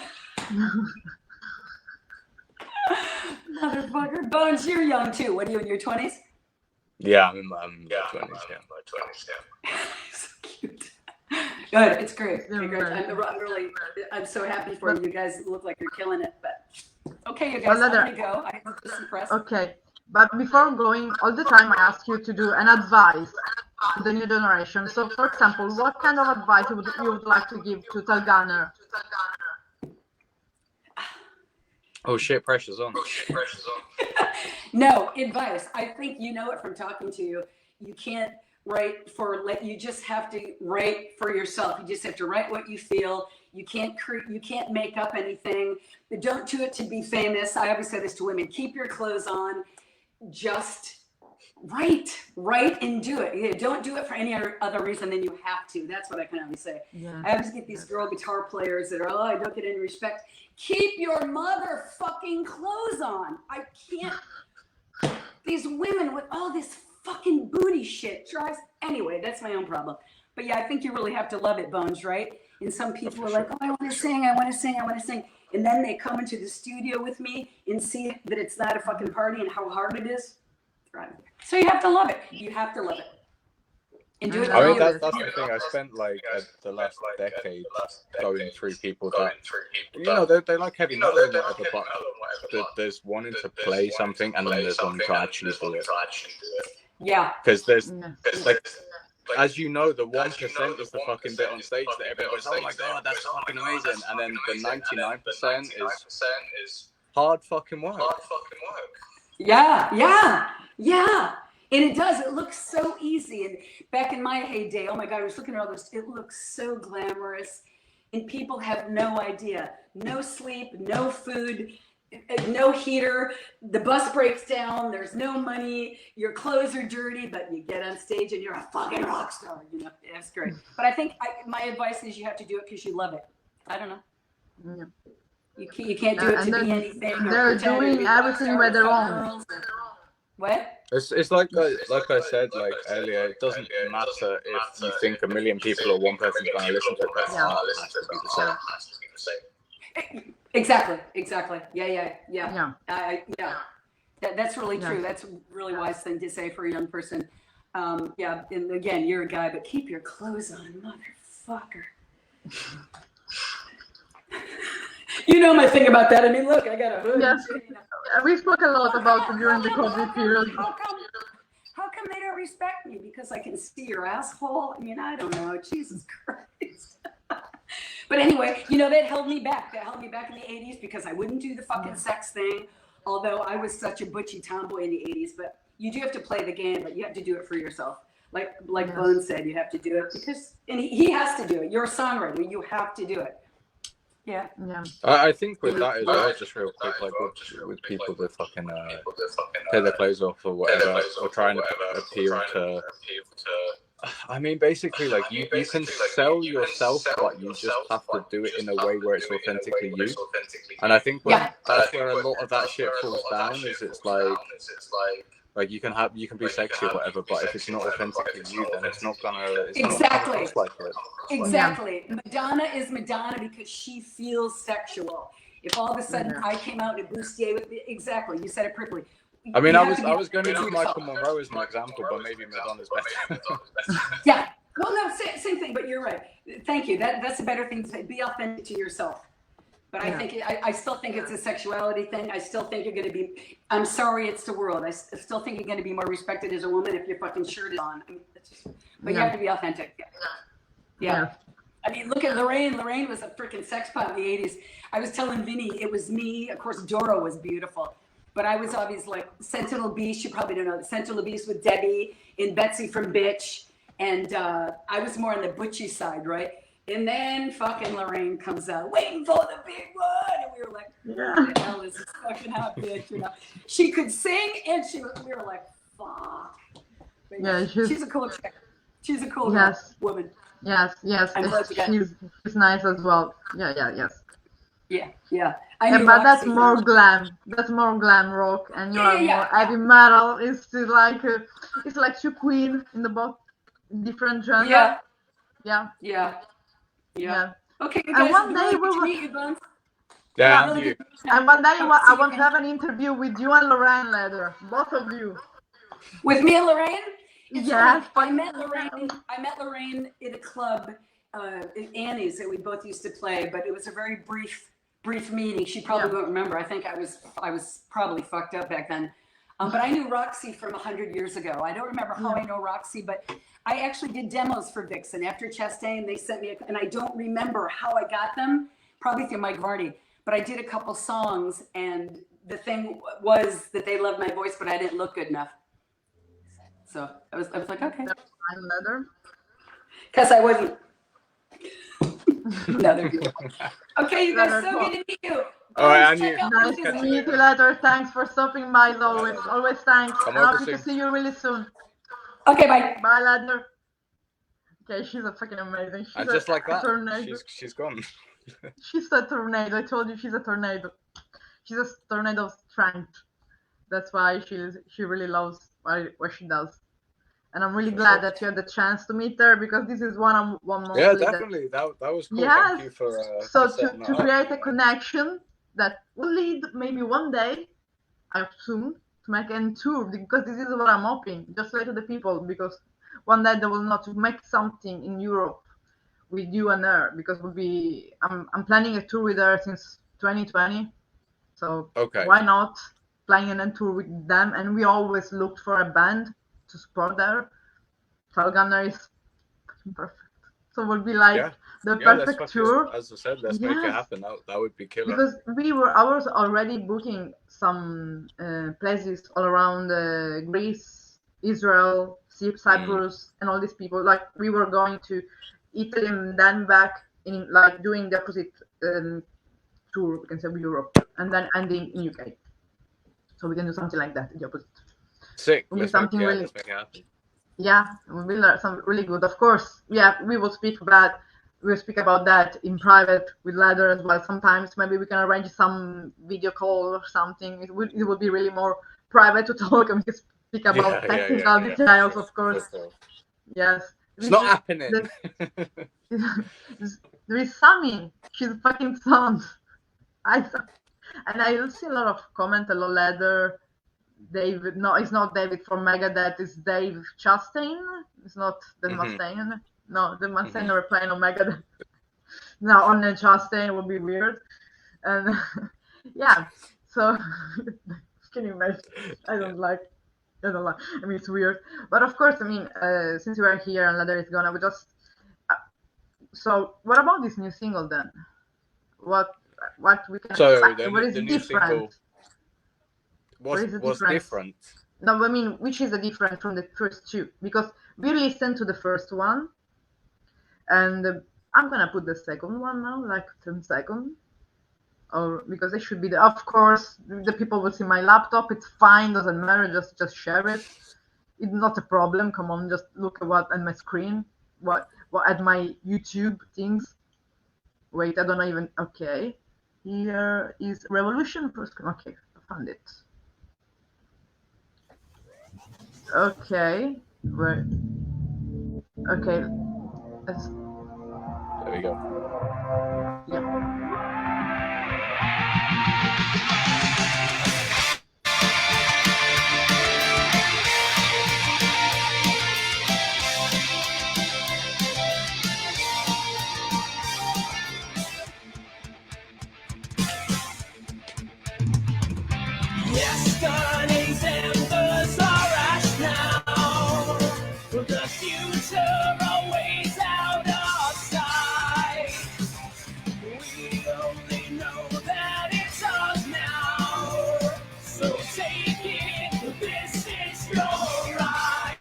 S3: Motherfucker. Bones, you're young too. What are you, in your 20s?
S2: Yeah, I'm in my 20s. Yeah.
S3: So cute. Good. It's great. I'm so happy for you. You guys look like you're killing it. But okay, you guys, I'm gonna go. I hope this is press.
S1: Okay, but before going, all the time I ask you to do an advice to the new generation. So, for example, what kind of advice you would like to give to Tailgunner?
S2: Oh shit, pressure's on.
S3: No, advice. I think you know it from talking to you. You can't write you just have to write for yourself. You just have to write what you feel. You can't make up anything. Don't do it to be famous. I always say this to women. Keep your clothes on. Just write and do it. Don't do it for any other reason than you have to. That's what I can always say. Yeah. I always get these girl guitar players that are, I don't get any respect. Keep your motherfucking clothes on. I can't. These women with all this fucking booty shit drives. Anyway, that's my own problem. But yeah, I think you really have to love it, Bones, right? And some people are like, I want to sing. And then they come into the studio with me and see that it's not a fucking party and how hard it is. Right. So you have to love it. You have to love it. And do it.
S2: I mean, that's the thing. I spent like the last decade going through people that, they like heavy metal and whatever, but there's wanting to play something and then there's wanting to actually do it.
S3: Yeah.
S2: Because there's like, as you know, the 1% is the fucking bit on stage that everyone's, oh my god, that's fucking amazing, and then the 99% is hard fucking work.
S3: Yeah. And it does. It looks so easy. And back in my heyday, oh my God, I was looking at all this. It looks so glamorous. And people have no idea. No sleep, no food, no heater. The bus breaks down. There's no money. Your clothes are dirty, but you get on stage and you're a fucking rock star. That's great. But I think my advice is you have to do it because you love it. I don't know. Yeah. You can't do it to be anything.
S1: They're doing everything by their own.
S3: What?
S2: It's like I said earlier, it doesn't matter if you think a million people or one person's going to listen to it. That has to be the same.
S3: Exactly. Yeah. That's really true. That's a really wise thing to say for a young person. Yeah, and again, you're a guy, but keep your clothes on, motherfucker. You know my thing about that. I mean, look, I got a hood.
S1: Yes. We spoke a lot about it during the COVID period.
S3: How come they don't respect me? Because I can see your asshole? I mean, I don't know. Jesus Christ. But anyway, that held me back. That held me back in the 80s because I wouldn't do the fucking sex thing. Although I was such a butchy tomboy in the 80s. But you do have to play the game, but you have to do it for yourself. Like Bones said, you have to do it because, and he has to do it. You're a songwriter. You have to do it. Yeah.
S2: I think with that as well, just real quick, like with people that fucking take their clothes off or whatever, or trying to appeal to I mean, basically, like you can sell yourself, but you just have to do it in a way where it's authentically you. And I think that's where a lot of that shit falls down. Is it's like you can be sexy or whatever, but if it's not authentically you, then it's not gonna come across like it.
S3: Exactly. Madonna is Madonna because she feels sexual. If all of a sudden I came out in a bustier with exactly, you said it perfectly.
S2: I mean, I was going to use Michael Monroe as an example, but maybe Madonna's better.
S3: Yeah. Well, no, same thing, but you're right. Thank you. That's a better thing to say. Be authentic to yourself. But I think I still think it's a sexuality thing. I still think you're going to be. I'm sorry, it's the world. I still think you're going to be more respected as a woman if your fucking shirt is on. I mean, but you have to be authentic. Yeah. I mean, look at Lorraine. Lorraine was a freaking sex pot in the 80s. I was telling Vinny, it was me. Of course, Doro was beautiful. But I was always like Sentinel Beast. You probably don't know. Sentinel Beast with Debbie in Betsy from Bitch. And I was more on the butchy side, right? And then fucking Lorraine comes out, waiting for the big one. And we were like, what the hell is this fucking hot bitch? You know? She could sing and we were like, fuck. But yeah, she's a cool chick. She's a cool woman.
S1: Yes. She's nice as well. Yes.
S3: Yeah.
S1: But that's more glam. That's more glam rock, and you are more heavy metal. It's like two queen in the both different genre. Yeah.
S3: Okay, you guys.
S1: And one day we will. And one day I want to have an interview with you and Lorraine later, both of you.
S3: With me and Lorraine?
S1: Yes.
S3: I met Lorraine in a club, in Annie's that we both used to play, but it was a very brief meeting. She probably won't remember. I think I was probably fucked up back then. But I knew Roxy from 100 years ago. I don't remember how I know Roxy, but I actually did demos for Vixen. After Chastain, they sent me, and I don't remember how I got them, probably through Mike Vardy, but I did a couple songs, and the thing was that they loved my voice, but I didn't look good enough. So I was like, okay. Because I wasn't. No, they're beautiful. Okay, you guys, so good to meet you.
S2: All right,
S1: nice to meet you later. Thanks for stopping by. Always thanks. I hope to see you really soon.
S3: Okay, bye.
S1: Bye, Ladner. Okay, she's a fucking amazing.
S2: And just like that, she's gone.
S1: She's a tornado. I told you she's a tornado. She's a tornado of strength. That's why she really loves what she does. And I'm really glad that you had the chance to meet her, because this is one more.
S2: Yeah, definitely. That was cool.
S1: Yes.
S2: Thank you for.
S1: So to create a connection that will lead maybe one day, I assume, to make a tour, because this is what I'm hoping. Just say to the people, because one day they will know, to make something in Europe with you and her, because I'm planning a tour with her since 2020. So why not planning a tour with them? And we always looked for a band to support her. Tailgunner is perfect. So it will be like the perfect tour.
S2: As I said, let's make it happen. That would be killer.
S1: Because I was already booking some places all around Greece, Israel, Cyprus, and all these people. Like we were going to Italy and then back in doing the opposite tour, we can say, Europe, and then ending in UK. So we can do something like that, the opposite.
S2: Sick. Let's make it happen.
S1: Yeah, we will learn some really good. Of course, we will speak about that in private with Ladder as well. Sometimes maybe we can arrange some video call or something. It would be really more private to talk and speak about technical details, of course. Yes.
S2: It's not happening.
S1: There is Sammy. She's fucking sound. I see a lot of comments, a lot of Ladder. David, no, it's not David from Megadeth, it's Dave Chastain. It's not the Mustaine. No, the Mustaine are playing on Megadeth. Now on the Chastain would be weird. And so can you imagine? I don't like. I mean, it's weird. But of course, I mean, since you are here and Ladder is gone, I would just. So what about this new single then? What we can?
S2: So
S1: what is
S2: the new
S1: different?
S2: Single... What's different?
S1: No, I mean, which is the difference from the first two? Because we listened to the first one, and I'm gonna put the second one now, like 10 seconds, or because it should be of course, the people will see my laptop. It's fine, doesn't matter. Just share it. it's not a problem. Come on, just look at what on my screen, what at my YouTube things. Wait, I don't know even. Okay, here is Revolution for screen. Okay, I found it. Okay, where? Okay, let's.
S2: There we go.
S1: Yeah.
S4: Yesterday's embers are ash now, but the future always out of sight. We only know that it's ours now, so take it, this is your right.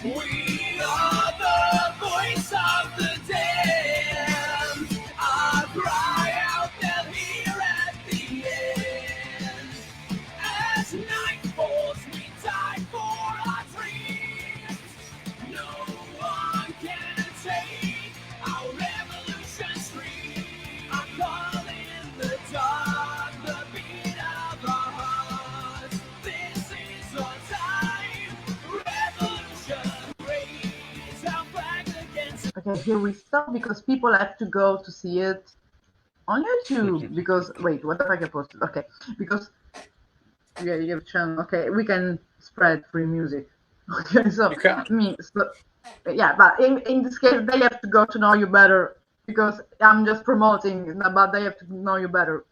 S4: We are the voice of the damned, our cry out, they'll hear at the end. As night falls, we die for our dreams. No one can take our revolution scream. I call in the dark, the beat of our hearts. This is our time. Revolution, raise our flag against.
S1: Okay, here we stop because people have to go to see it on YouTube. Because wait, what the fuck I posted? Okay, because yeah, you have a channel. Okay, we can spread free music. Okay, so
S2: You can.
S1: I mean, so, yeah, but in this case, they have to go to know you better because I'm just promoting, but they have to know you better.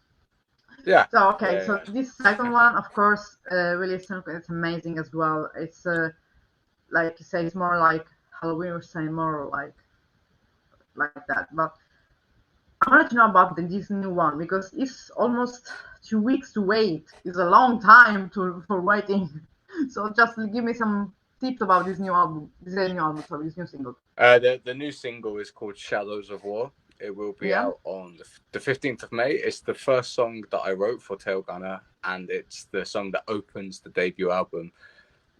S2: Yeah.
S1: So okay,
S2: Yeah,
S1: so
S2: yeah.
S1: this second one, of course, really it's amazing as well. It's like you say, it's more like Halloween or say more like that. But I wanted to know about this new one because it's almost 2 weeks to wait. It's a long time for waiting. So just give me some tips about this new album. This new single.
S2: The new single is called Shadows of War. It will be
S1: Yeah.
S2: out on the 15th of May. It's the first song that I wrote for Tailgunner, and it's the song that opens the debut album.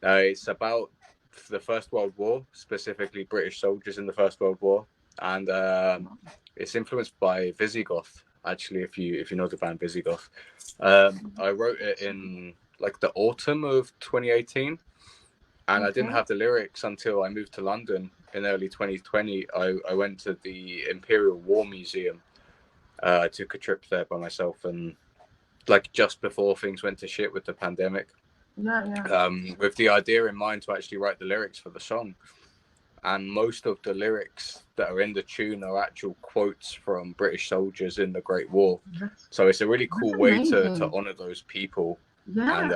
S2: It's about the First World War, specifically British soldiers in the First World War, and it's influenced by Visigoth. Actually, if you know the band Visigoth, I wrote it in like the autumn of 2018. And I didn't have the lyrics until I moved to London in early 2020. I went to the Imperial War Museum. I took a trip there by myself, and like just before things went to shit with the pandemic.
S1: Yeah.
S2: With the idea in mind to actually write the lyrics for the song. And most of the lyrics that are in the tune are actual quotes from British soldiers in the Great War. So it's a really cool way to honor those people.
S1: Yeah.
S2: And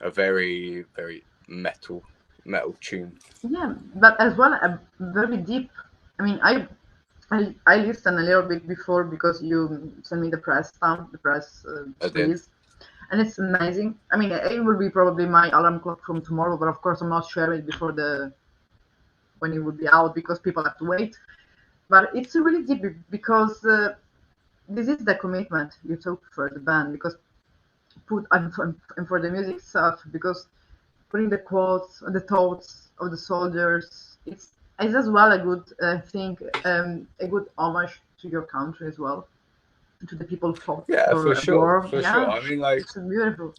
S2: a very, very metal tune.
S1: Yeah, but as well very deep. I mean, I listened a little bit before because you sent me the press release, and it's amazing. I mean, it will be probably my alarm clock from tomorrow, but of course I'm not sharing it before when it will be out because people have to wait. But it's really deep because this is the commitment you took for the band because and for the music stuff because putting the quotes, the thoughts of the soldiers. It's as well a good thing, a good homage to your country as well, to the people who fought
S2: for sure,
S1: war.
S2: For sure. I mean, like,
S1: it's beautiful.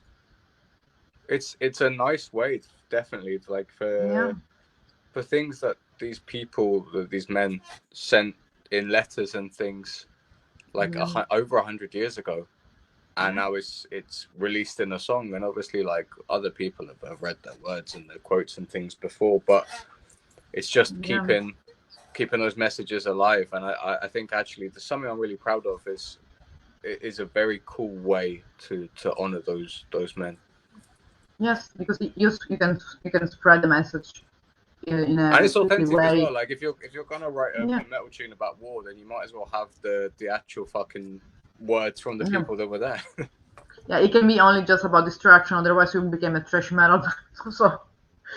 S2: It's a nice way, definitely, like for things that these people, these men, sent in letters and things, like over 100 years ago. And now it's released in a song, and obviously, like, other people have read their words and their quotes and things before, but it's just keeping those messages alive. And I think actually there's something I'm really proud of is a very cool way to honor those men.
S1: Yes, because you can spread the message in a
S2: and it's authentic
S1: way.
S2: As well. Like if you're gonna write a metal tune about war, then you might as well have the actual fucking words from the people that were there.
S1: Yeah, it can be only just about distraction, otherwise you became a thrash metal. So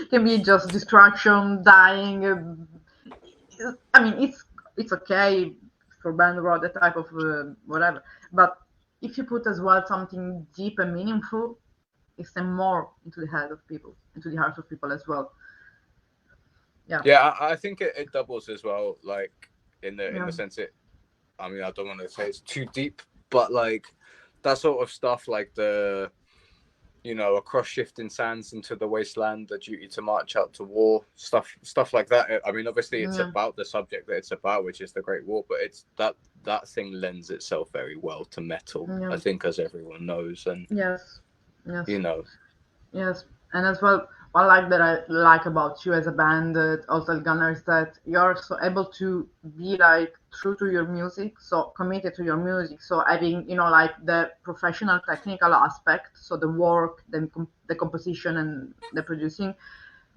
S1: it can be just distraction, dying. I mean, it's okay for band rock, that type of whatever. But if you put as well something deep and meaningful, extend more into the head of people, into the hearts of people as well.
S2: Yeah, I think it doubles as well, like in the sense I mean, I don't want to say it's too deep, but like that sort of stuff, like the, you know, across shifting sands into the wasteland, the duty to march out to war, stuff like that. I mean, obviously it's about the subject that it's about, which is the Great War, but it's that thing lends itself very well to metal, I think, as everyone knows. And
S1: yes,
S2: you know,
S1: yes, and as well, one that I like about you as a band, also Tailgunner, is that you're so able to be like true to your music, so committed to your music. So having, you know, like the professional technical aspect, so the work, the composition and the producing,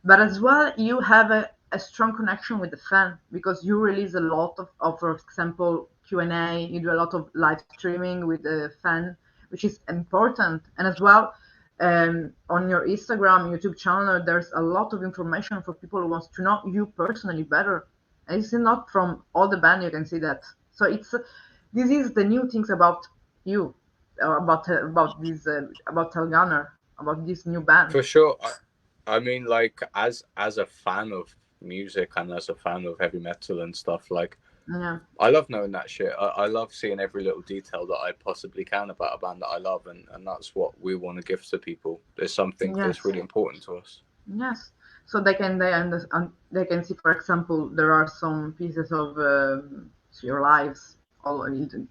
S1: but as well you have a strong connection with the fan because you release a lot of for example, Q&A. You do a lot of live streaming with the fan, which is important. And as well, on your Instagram, YouTube channel, there's a lot of information for people who wants to know you personally better. And it's not from all the band you can see that. So it's this is the new things about you, about this about Tailgunner, about this new band.
S2: For sure. I mean, like as a fan of music and as a fan of heavy metal and stuff, like I love knowing that shit. I love seeing every little detail that I possibly can about a band that I love, and that's what we want to give to people. There's something that's really important to us.
S1: Yes, so they can they can see, for example, there are some pieces of your lives, or even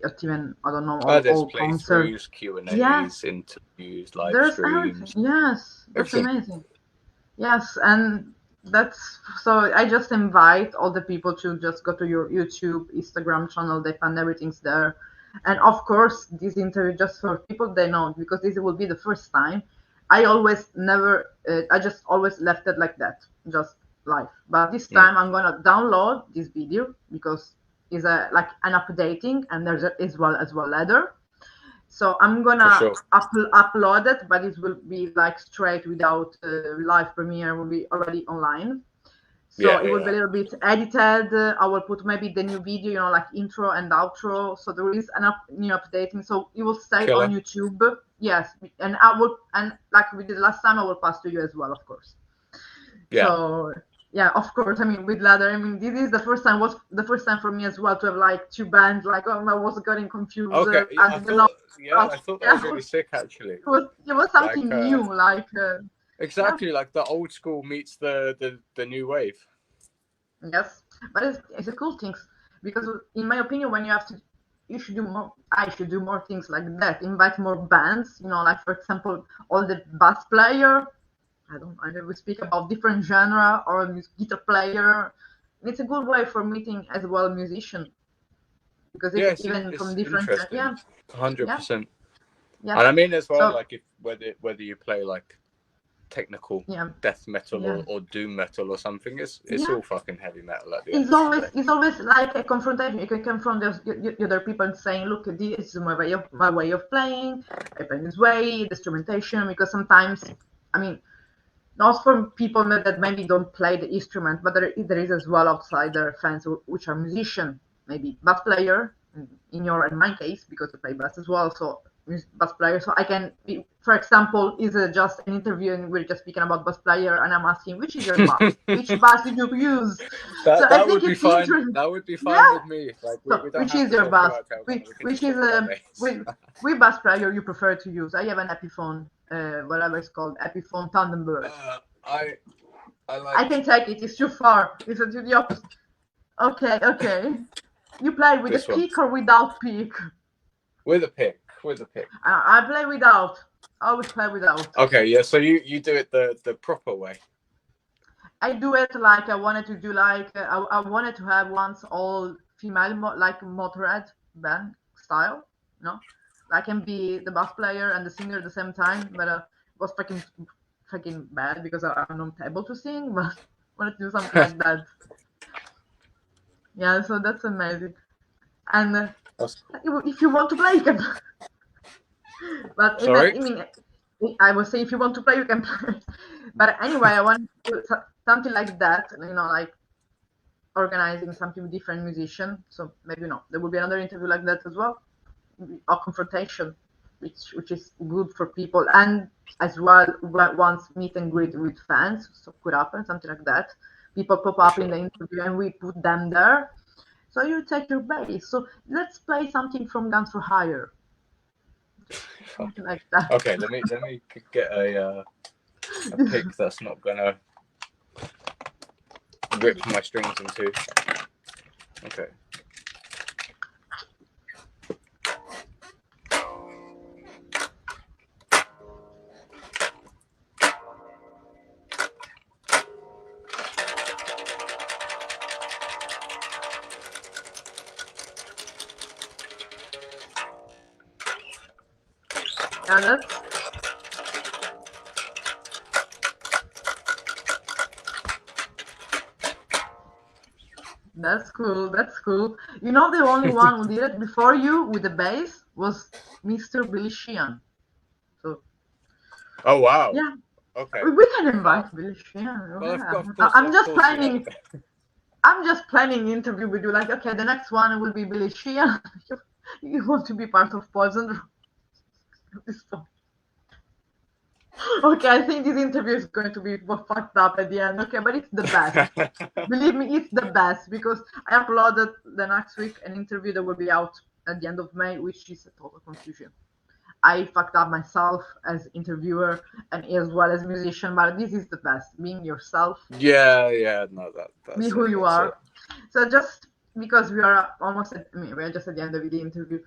S1: I don't know,
S2: there's
S1: all concerts,
S2: playthroughs, Q&As, interviews, live
S1: there's
S2: streams.
S1: everything. Yes, that's amazing. Yes, and that's so. I just invite all the people to just go to your YouTube, Instagram channel. They find everything's there, and of course, this interview just for people they know because this will be the first time. I always never. I just always left it like that, just live. But this time I'm gonna download this video because it's like an updating, and there's as well later. So I'm gonna upload it, but it will be like straight without live premiere. Will be already online. So it will be a little bit edited. I will put maybe the new video, you know, like intro and outro. So there is an new updating. So it will stay on YouTube. Yes, and I will, and like we did last time, I will pass to you as well, of course. Yeah. So yeah, of course. I mean, with Ladder, I mean, this is the first time. Was the first time for me as well to have like two bands. Like, oh, I was getting confused.
S2: Okay, I thought that was really sick. Actually,
S1: it was something like, new. Like
S2: exactly, like the old school meets the new wave.
S1: Yes, but it's a cool thing because, in my opinion, when you should do more. I should do more things like that. Invite more bands. You know, like for example, all the bass player. I know we speak about different genre or a guitar player. It's a good way for meeting as well musician because even from different
S2: 100%. Yeah, and I mean as well, so, like if whether you play like technical death metal or doom metal or something, it's all fucking heavy metal at the end.
S1: It's always like a confrontation. You can confront the other people and saying, look, this is my way of playing. I play this way, the instrumentation, because sometimes, I mean, not for people that maybe don't play the instrument, but there is as well outsider fans which are musicians, maybe bass player in my case, because I play bass as well, so bass player. So I can be, for example, is just an interview and we're just speaking about bass player, and I'm asking which is your bass, which bass did you use?
S2: That would be fine. That would be fine with me. Like, we don't
S1: which is your bass? Which is which bass player you prefer to use? I have an Epiphone. Whatever it's called, Epiphone Thunderbird. I can take it. It's too far. It's to the opposite. Okay. You play with a pick or without pick?
S2: With a pick.
S1: I play without. I always play without.
S2: Okay, yeah. So you do it the proper way.
S1: I do it like I wanted to do. Like I wanted to have once all female like Motorhead band style. No. I can be the bass player and the singer at the same time, but it was fucking bad because I'm not able to sing, but I wanted to do something like that. Yeah, so that's amazing. And if you want to play, you can play. But I would say if you want to play, you can play. But anyway, I want to do something like that, you know, like organizing something with different musicians. So maybe there will be another interview like that as well. Or confrontation. which is good for people, and as well once meet and greet with fans, so could happen something like that. People pop up in the interview and we put them there. So you take your bass. So let's play something from Guns for Hire. Something like that.
S2: Okay, let me get a pick that's not gonna rip my strings in two. Okay.
S1: Yeah, that's cool. That's cool. You know, the only one who did it before you with the bass was Mr. Billy Sheehan. So.
S2: Oh wow.
S1: Yeah.
S2: Okay.
S1: We can invite Billy Sheehan.
S2: Well,
S1: Yeah. I'm just planning. I'm just planning interview with you. Like, okay, the next one will be Billy Sheehan. You want to be part of Poison? Okay, I think this interview is going to be fucked up at the end. Okay, but it's the best. Believe me, it's the best because I uploaded the next week an interview that will be out at the end of May, which is a total confusion. I fucked up myself as interviewer and as well as musician, but this is the best. Being yourself.
S2: Yeah, no, that's
S1: be who you are. So just because we are almost we are just at the end of the interview,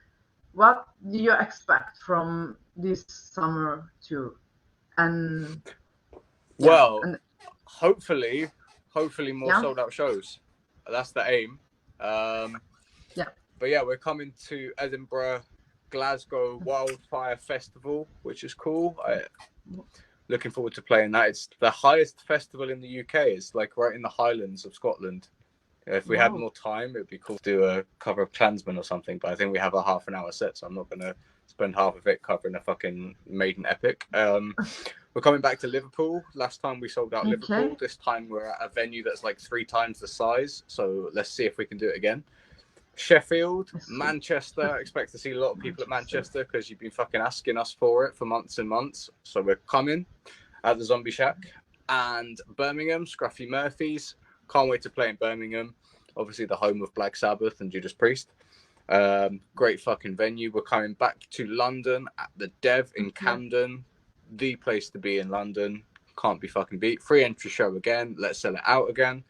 S1: what do you expect from this summer tour? And
S2: well, hopefully more sold out shows. That's the aim.
S1: Yeah.
S2: But yeah, we're coming to Edinburgh, Glasgow Wildfire Festival, which is cool. Looking forward to playing that. It's the highest festival in the UK. It's like right in the Highlands of Scotland. If we had more time, it'd be cool to do a cover of Klansman or something. But I think we have a half an hour set, so I'm not gonna spend half of it covering a fucking Maiden epic. We're coming back to Liverpool. Last time we sold out Liverpool. This time we're at a venue that's like 3 times the size. So let's see if we can do it again. Sheffield, Manchester. Expect to see a lot of people at Manchester because you've been fucking asking us for it for months and months. So we're coming at the Zombie Shack. And Birmingham, Scruffy Murphys. Can't wait to play in Birmingham. Obviously the home of Black Sabbath and Judas Priest. Great fucking venue. We're coming back to London at the Dev in Camden. The place to be in London. Can't be fucking beat. Free entry show again. Let's sell it out again.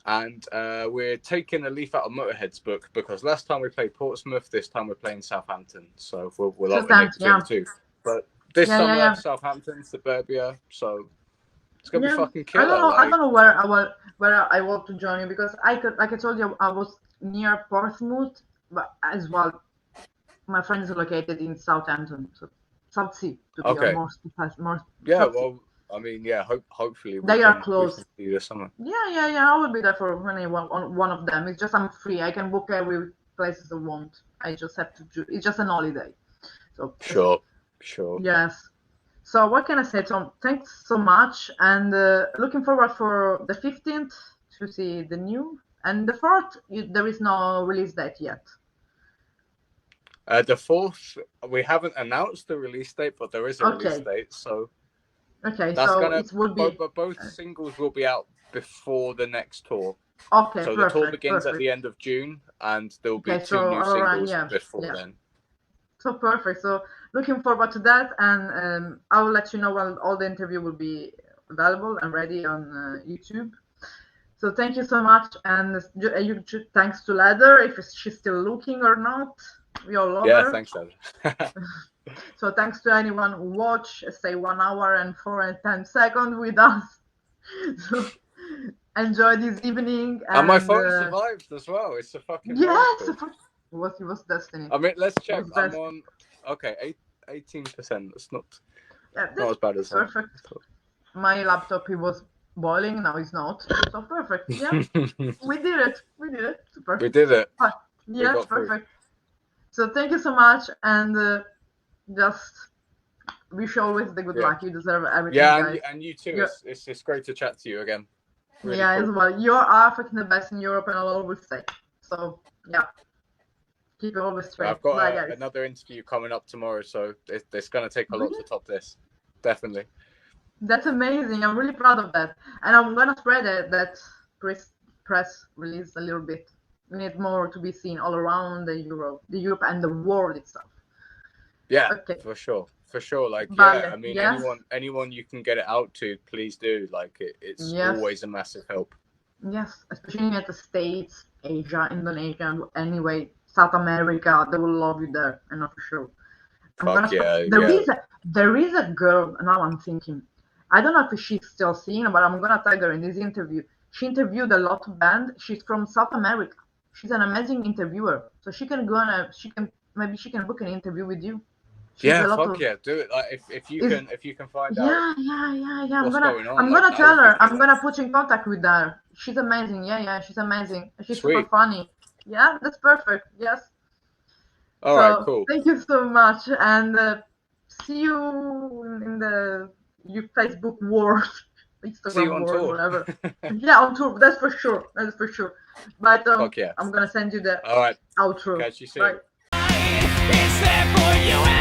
S2: And we're taking a leaf out of Motorhead's book because last time we played Portsmouth, this time we're playing Southampton. So we'll alternate between the two. But this summer, Southampton, Suburbia. So it's gonna be fucking killer.
S1: I don't know where I want to join you because like I told you, I was near Portsmouth, but as well, my friend is located in Southampton, so Southsea to be more specific.
S2: Yeah, well, I mean, yeah, hopefully
S1: they are close.
S2: We can see this summer.
S1: Yeah. I will be there for one of them. It's just I'm free. I can book every places I want. I just have to do. It's just an holiday. So
S2: sure.
S1: Yes. So what can I say, Tom? Thanks so much, and looking forward for the 15th to see the new, and the 4th. There is no release date yet.
S2: The 4th, we haven't announced the release date, but there is a release date. So
S1: it will be.
S2: Both singles will be out before the next tour.
S1: Okay.
S2: So the tour begins at the end of June, and there will be 2 new singles before then.
S1: So perfect. So looking forward to that, and I will let you know when all the interview will be available and ready on YouTube. So thank you so much, and thanks to Leather if she's still looking or not. We all love her.
S2: Yeah, thanks, Leather.
S1: So thanks to anyone who watched, say 1 hour and 4 and 10 seconds with us. So enjoy this evening.
S2: And my phone survived as well. It's a fucking
S1: It was destiny.
S2: I mean, let's check. I'm on 18%. It's not as bad as
S1: perfect. My laptop was boiling. Now it's not. So perfect. Yeah, we did it. Perfect.
S2: We did it.
S1: Yes, perfect. So thank you so much, and just wish you always the good luck. You deserve everything.
S2: Yeah, and you too. It's great to chat to you again.
S1: Really cool. As well. You are fucking the best in Europe, and I'll always say. So yeah. Keep it always straight.
S2: I've got
S1: Bye, guys.
S2: another interview coming up tomorrow, so it's going to take a lot to top this. Definitely.
S1: That's amazing. I'm really proud of that. And I'm going to spread it, that press release a little bit. We need more to be seen all around the Europe and the world itself.
S2: Yeah,
S1: okay.
S2: For sure. Like,
S1: Vale.
S2: yeah, I mean,
S1: yes.
S2: anyone you can get it out to, please do. Like, it's
S1: yes.
S2: always a massive help.
S1: Yes, especially in the States, Asia, Indonesia, anyway, South America, they will love you there, I know for sure. There is a girl, now I'm thinking, I don't know if she's still singing, but I'm gonna tag her in this interview. She interviewed a lot of bands. She's from South America. She's an amazing interviewer, so she can maybe she can book an interview with you.
S2: Do it. Like if you can find out.
S1: Yeah.
S2: What's going on?
S1: I'm gonna tell her. I'm gonna put you in contact with her. She's amazing. Yeah, she's amazing. She's super funny. Yeah, that's perfect. Yes.
S2: All right, cool.
S1: Thank you so much, and see you in the Facebook world, Instagram world, whatever. Yeah, on tour. That's for sure. But I'm gonna send you the outro.
S2: Catch you soon.
S1: Bye.
S4: It's there for you.